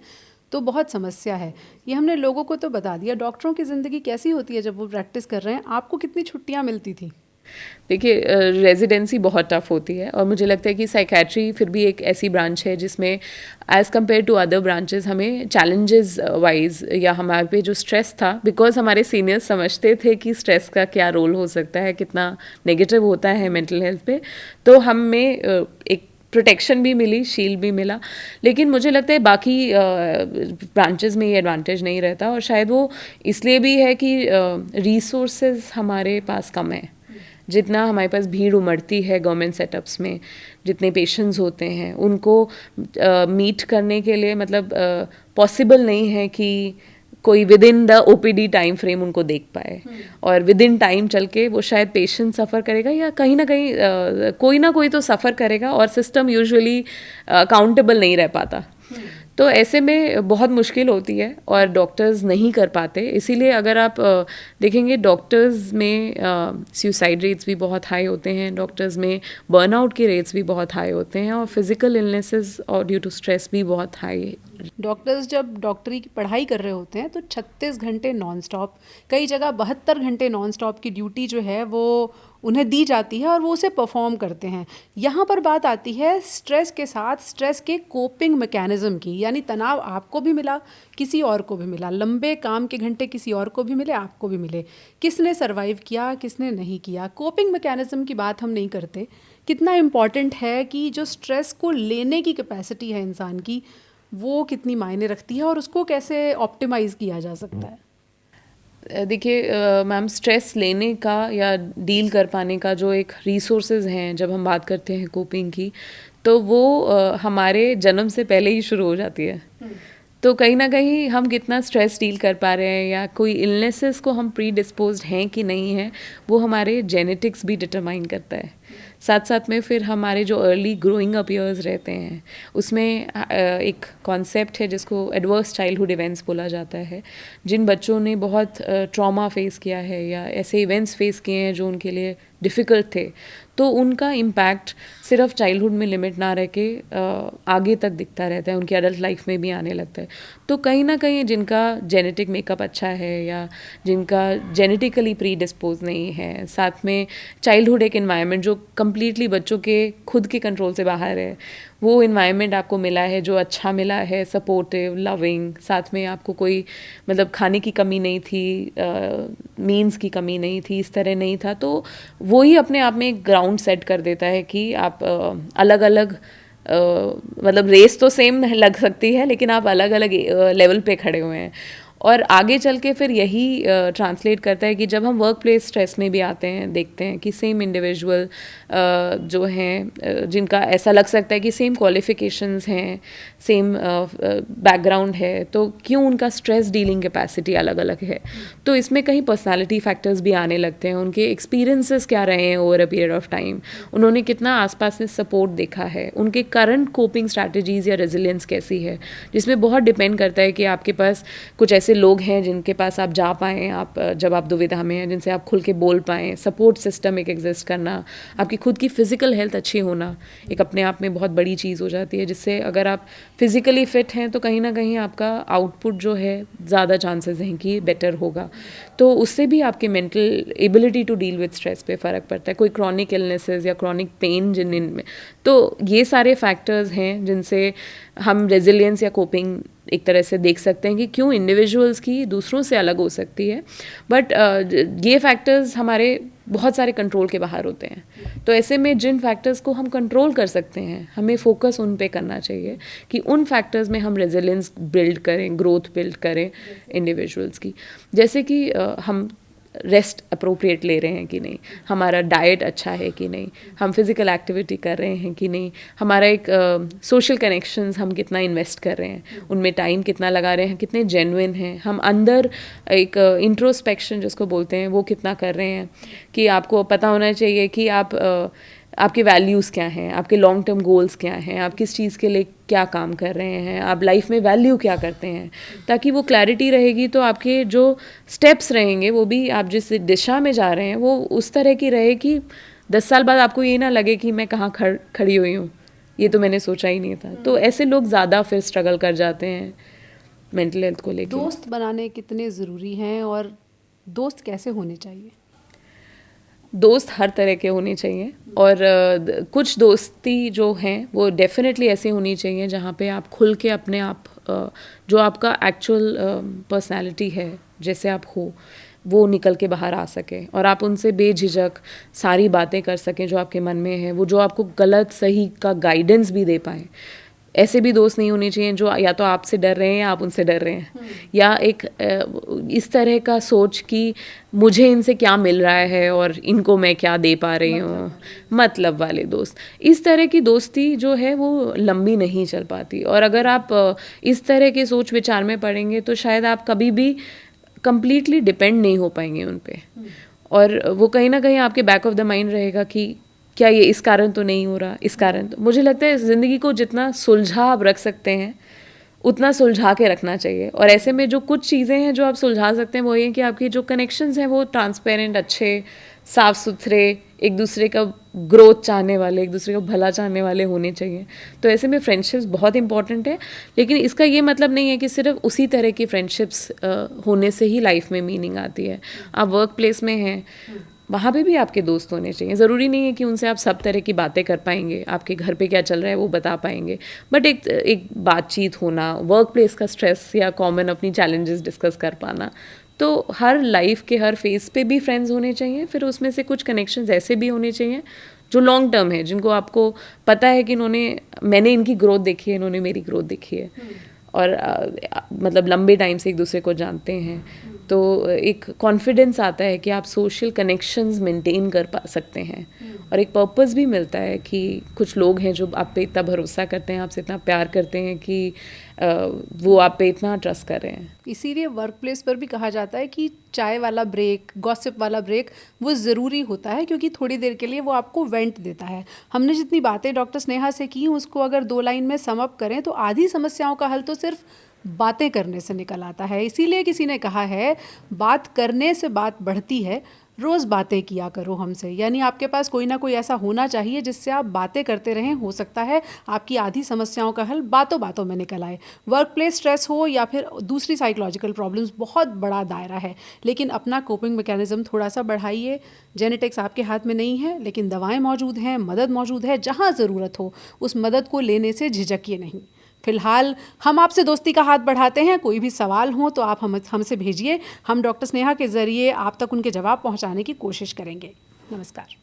तो बहुत समस्या है। ये हमने लोगों को तो बता दिया, डॉक्टरों की ज़िंदगी कैसी होती है जब वो प्रैक्टिस कर रहे हैं? आपको कितनी छुट्टियाँ मिलती थी? देखिए, रेजिडेंसी बहुत टफ होती है और मुझे लगता है कि साइकेट्री फिर भी एक ऐसी ब्रांच है जिसमें as compared to other branches हमें चैलेंजेस वाइज या हमारे पे जो स्ट्रेस था, बिकॉज हमारे सीनियर्स समझते थे कि स्ट्रेस का क्या रोल हो सकता है, कितना नेगेटिव होता है मेंटल हेल्थ पे, तो हमें एक प्रोटेक्शन भी मिली, शील्ड भी मिला। लेकिन मुझे लगता है बाकी ब्रांचेस में ये एडवांटेज नहीं रहता, और शायद वो इसलिए भी है कि रिसोर्सेज हमारे पास कम है। जितना हमारे पास भीड़ उमड़ती है गवर्नमेंट सेटअप्स में, जितने पेशेंट्स होते हैं उनको मीट करने के लिए मतलब पॉसिबल नहीं है कि कोई with in the OPD time frame उनको देख पाए, और विद इन टाइम चल के वो शायद पेशेंट सफ़र करेगा या कहीं ना कहीं कोई ना कोई तो सफ़र करेगा, और सिस्टम यूजुअली अकाउंटेबल नहीं रह पाता। तो ऐसे में बहुत मुश्किल होती है और डॉक्टर्स नहीं कर पाते। इसीलिए अगर आप देखेंगे डॉक्टर्स में सुसाइड रेट्स भी बहुत हाई होते हैं, डॉक्टर्स में बर्नआउट के रेट्स भी बहुत हाई होते हैं, और फिजिकल इलनेसेस और ड्यू टू स्ट्रेस भी बहुत हाई। डॉक्टर्स जब डॉक्टरी की पढ़ाई कर रहे होते हैं तो 36 घंटे नॉन स्टॉप, कई जगह 72 घंटे नॉन स्टॉप की ड्यूटी जो है वो उन्हें दी जाती है और वो उसे परफॉर्म करते हैं। यहाँ पर बात आती है स्ट्रेस के साथ स्ट्रेस के कोपिंग मैकेनिज़्म की, यानी तनाव आपको भी मिला, किसी और को भी मिला, लंबे काम के घंटे किसी और को भी मिले, आपको भी मिले, किसने सर्वाइव किया किसने नहीं किया। कोपिंग मैकेनिज़्म की बात हम नहीं करते। कितना इम्पॉर्टेंट है कि जो स्ट्रेस को लेने की कैपेसिटी है इंसान की, वो कितनी मायने रखती है और उसको कैसे ऑप्टिमाइज़ किया जा सकता है? देखिए मैम, स्ट्रेस लेने का या डील कर पाने का जो एक रिसोर्सेज हैं, जब हम बात करते हैं कोपिंग की, तो वो हमारे जन्म से पहले ही शुरू हो जाती है। तो कहीं ना कहीं हम कितना स्ट्रेस डील कर पा रहे हैं या कोई इलनेसेस को हम प्री डिस्पोज्ड हैं कि नहीं है, वो हमारे जेनेटिक्स भी डिटरमाइन करता है। साथ साथ में फिर हमारे जो अर्ली ग्रोइंग अप ईयर्स रहते हैं उसमें एक कॉन्सेप्ट है जिसको एडवर्स चाइल्डहुड इवेंट्स बोला जाता है। जिन बच्चों ने बहुत ट्रॉमा फेस किया है या ऐसे इवेंट्स फेस किए हैं जो उनके लिए डिफ़िकल्ट थे, तो उनका इम्पैक्ट सिर्फ चाइल्डहुड में लिमिट ना रह के आगे तक दिखता रहता है, उनकी एडल्ट लाइफ में भी आने लगता है। तो कहीं ना कहीं जिनका जेनेटिक मेकअप अच्छा है या जिनका जेनेटिकली प्री डिस्पोज नहीं है, साथ में चाइल्डहुड एक इन्वायरमेंट जो कम्प्लीटली बच्चों के खुद के कंट्रोल से बाहर है, वो इन्वायरमेंट आपको मिला है जो अच्छा मिला है, सपोर्टिव, लविंग, साथ में आपको कोई मतलब खाने की कमी नहीं थी, मीन्स की कमी नहीं थी, इस तरह नहीं था, तो वो ही अपने आप में एक ग्राउंड सेट कर देता है कि आप अलग अलग मतलब रेस तो सेम लग सकती है लेकिन आप अलग अलग लेवल पे खड़े हुए हैं। और आगे चल के फिर यही ट्रांसलेट करता है कि जब हम वर्क प्लेस स्ट्रेस में भी आते हैं, देखते हैं कि सेम इंडिविजुअल जो हैं जिनका ऐसा लग सकता है कि सेम क्वालिफिकेशंस हैं, सेम बैकग्राउंड है, तो क्यों उनका स्ट्रेस डीलिंग कैपेसिटी अलग अलग है। तो इसमें कहीं पर्सनालिटी फैक्टर्स भी आने लगते हैं, उनके एक्सपीरियंसेस क्या रहे हैं over a period of time, उन्होंने कितना आसपास में सपोर्ट देखा है, उनके करंट कोपिंग स्ट्रैटेजीज़ या रेजिलियंस कैसी है, जिसमें बहुत डिपेंड करता है कि आपके पास कुछ ऐसे लोग हैं जिनके पास आप जा पाएँ, आप जब आप दुविधा में हैं, जिनसे आप खुल के बोल पाएँ, सपोर्ट सिस्टम एक एग्जिस्ट करना, आपकी खुद की फिज़िकल हेल्थ अच्छी होना एक अपने आप में बहुत बड़ी चीज़ हो जाती है, जिससे अगर आप फिज़िकली फिट हैं तो कहीं ना कहीं आपका आउटपुट जो है ज़्यादा चांसेस हैं कि बेटर होगा। तो उससे भी आपके mental ability to deal with stress पे फ़र्क पड़ता है। कोई क्रॉनिक इलनेसेस या क्रॉनिक पेन जिनमें, तो ये सारे फैक्टर्स हैं जिनसे हम रेजिलियंस या कोपिंग एक तरह से देख सकते हैं कि क्यों इंडिविजुअल्स की दूसरों से अलग हो सकती है, बट ये फैक्टर्स हमारे बहुत सारे कंट्रोल के बाहर होते हैं। तो ऐसे में जिन फैक्टर्स को हम कंट्रोल कर सकते हैं, हमें फोकस उन पे करना चाहिए कि उन फैक्टर्स में हम रेजिलियंस बिल्ड करें, ग्रोथ बिल्ड करें इंडिविजुअल्स की। जैसे कि हम रेस्ट अप्रोप्रिएट ले रहे हैं कि नहीं, हमारा डाइट अच्छा है कि नहीं, हम फिज़िकल एक्टिविटी कर रहे हैं कि नहीं, हमारा एक सोशल कनेक्शंस हम कितना इन्वेस्ट कर रहे हैं, उनमें टाइम कितना लगा रहे हैं, कितने जेन्युइन हैं, हम अंदर एक इंट्रोस्पेक्शन जिसको बोलते हैं वो कितना कर रहे हैं। कि आपको पता होना चाहिए कि आपके वैल्यूज़ क्या हैं, आपके लॉन्ग टर्म गोल्स क्या हैं, आप किस चीज़ के लिए क्या काम कर रहे हैं, आप लाइफ में वैल्यू क्या करते हैं, ताकि वो क्लैरिटी रहेगी तो आपके जो स्टेप्स रहेंगे वो भी आप जिस दिशा में जा रहे हैं वो उस तरह की रहे कि 10 साल बाद आपको ये ना लगे कि मैं कहाँ खड़ी हुई हूँ, ये तो मैंने सोचा ही नहीं था। तो ऐसे लोग ज़्यादा फिर स्ट्रगल कर जाते हैं मेंटल हेल्थ को लेकर। दोस्त बनाने कितने ज़रूरी हैं और दोस्त कैसे होने चाहिए? दोस्त हर तरह के होने चाहिए और कुछ दोस्ती जो हैं वो डेफिनेटली ऐसे होनी चाहिए जहाँ पे आप खुल के अपने आप जो आपका एक्चुअल पर्सनालिटी है, जैसे आप हो, वो निकल के बाहर आ सके और आप उनसे बेझिझक सारी बातें कर सकें जो आपके मन में है, वो जो आपको गलत सही का गाइडेंस भी दे पाएँ। ऐसे भी दोस्त नहीं होने चाहिए जो या तो आपसे डर रहे हैं या आप उनसे डर रहे हैं, या एक इस तरह का सोच कि मुझे इनसे क्या मिल रहा है और इनको मैं क्या दे पा रही हूँ, मतलब वाले दोस्त। इस तरह की दोस्ती जो है वो लंबी नहीं चल पाती, और अगर आप इस तरह के सोच विचार में पड़ेंगे तो शायद आप कभी भी कंप्लीटली डिपेंड नहीं हो पाएंगे उन पे, और वो कहीं ना कहीं आपके बैक ऑफ द माइंड रहेगा कि क्या ये इस कारण तो नहीं हो रहा, इस कारण तो। मुझे लगता है ज़िंदगी को जितना सुलझा आप रख सकते हैं उतना सुलझा के रखना चाहिए, और ऐसे में जो कुछ चीज़ें हैं जो आप सुलझा सकते हैं वो ये कि आपके जो कनेक्शंस हैं वो ट्रांसपेरेंट, अच्छे, साफ़ सुथरे, एक दूसरे का ग्रोथ चाहने वाले, एक दूसरे का भला चाहने वाले होने चाहिए। तो ऐसे में फ्रेंडशिप्स बहुत इंपॉर्टेंट है, लेकिन इसका ये मतलब नहीं है कि सिर्फ उसी तरह की फ्रेंडशिप्स होने से ही लाइफ में मीनिंग आती है। आप वर्क प्लेस में हैं, वहाँ पे भी आपके दोस्त होने चाहिए। ज़रूरी नहीं है कि उनसे आप सब तरह की बातें कर पाएंगे, आपके घर पे क्या चल रहा है वो बता पाएंगे, बट एक बातचीत होना, वर्क प्लेस का स्ट्रेस या कॉमन अपनी चैलेंजेस डिस्कस कर पाना। तो हर लाइफ के हर फेज पे भी फ्रेंड्स होने चाहिए। फिर उसमें से कुछ कनेक्शंस ऐसे भी होने चाहिए जो लॉन्ग टर्म है, जिनको आपको पता है कि मैंने इनकी ग्रोथ देखी है, इन्होंने मेरी ग्रोथ देखी है, और मतलब लंबे टाइम से एक दूसरे को जानते हैं, तो एक कॉन्फिडेंस आता है कि आप सोशल कनेक्शंस मेंटेन कर सकते हैं, और एक पर्पस भी मिलता है कि कुछ लोग हैं जो आप पे इतना भरोसा करते हैं, आपसे इतना प्यार करते हैं कि वो आप पे इतना ट्रस्ट कर रहे हैं। इसीलिए वर्क प्लेस पर भी कहा जाता है कि चाय वाला ब्रेक, गॉसिप वाला ब्रेक वो ज़रूरी होता है, क्योंकि थोड़ी देर के लिए वो आपको वेंट देता है। हमने जितनी बातें डॉक्टर स्नेहा से की उसको अगर 2 लाइन में सम अप करें तो आधी समस्याओं का हल तो सिर्फ बातें करने से निकल आता है। इसीलिए किसी ने कहा है, बात करने से बात बढ़ती है, रोज़ बातें किया करो हमसे। यानी आपके पास कोई ना कोई ऐसा होना चाहिए जिससे आप बातें करते रहें। हो सकता है आपकी आधी समस्याओं का हल बातों बातों में निकल आए। वर्क प्लेस स्ट्रेस हो या फिर दूसरी साइकोलॉजिकल प्रॉब्लम्स, बहुत बड़ा दायरा है, लेकिन अपना कोपिंग मैकेनिज्म थोड़ा सा बढ़ाइए। जेनेटिक्स आपके हाथ में नहीं है, लेकिन दवाएं मौजूद हैं, मदद मौजूद है। जहाँ ज़रूरत हो उस मदद को लेने से झिझकिए नहीं। फिलहाल हम आपसे दोस्ती का हाथ बढ़ाते हैं। कोई भी सवाल हो तो आप हमसे भेजिए। हम डॉक्टर स्नेहा के ज़रिए आप तक उनके जवाब पहुंचाने की कोशिश करेंगे। नमस्कार।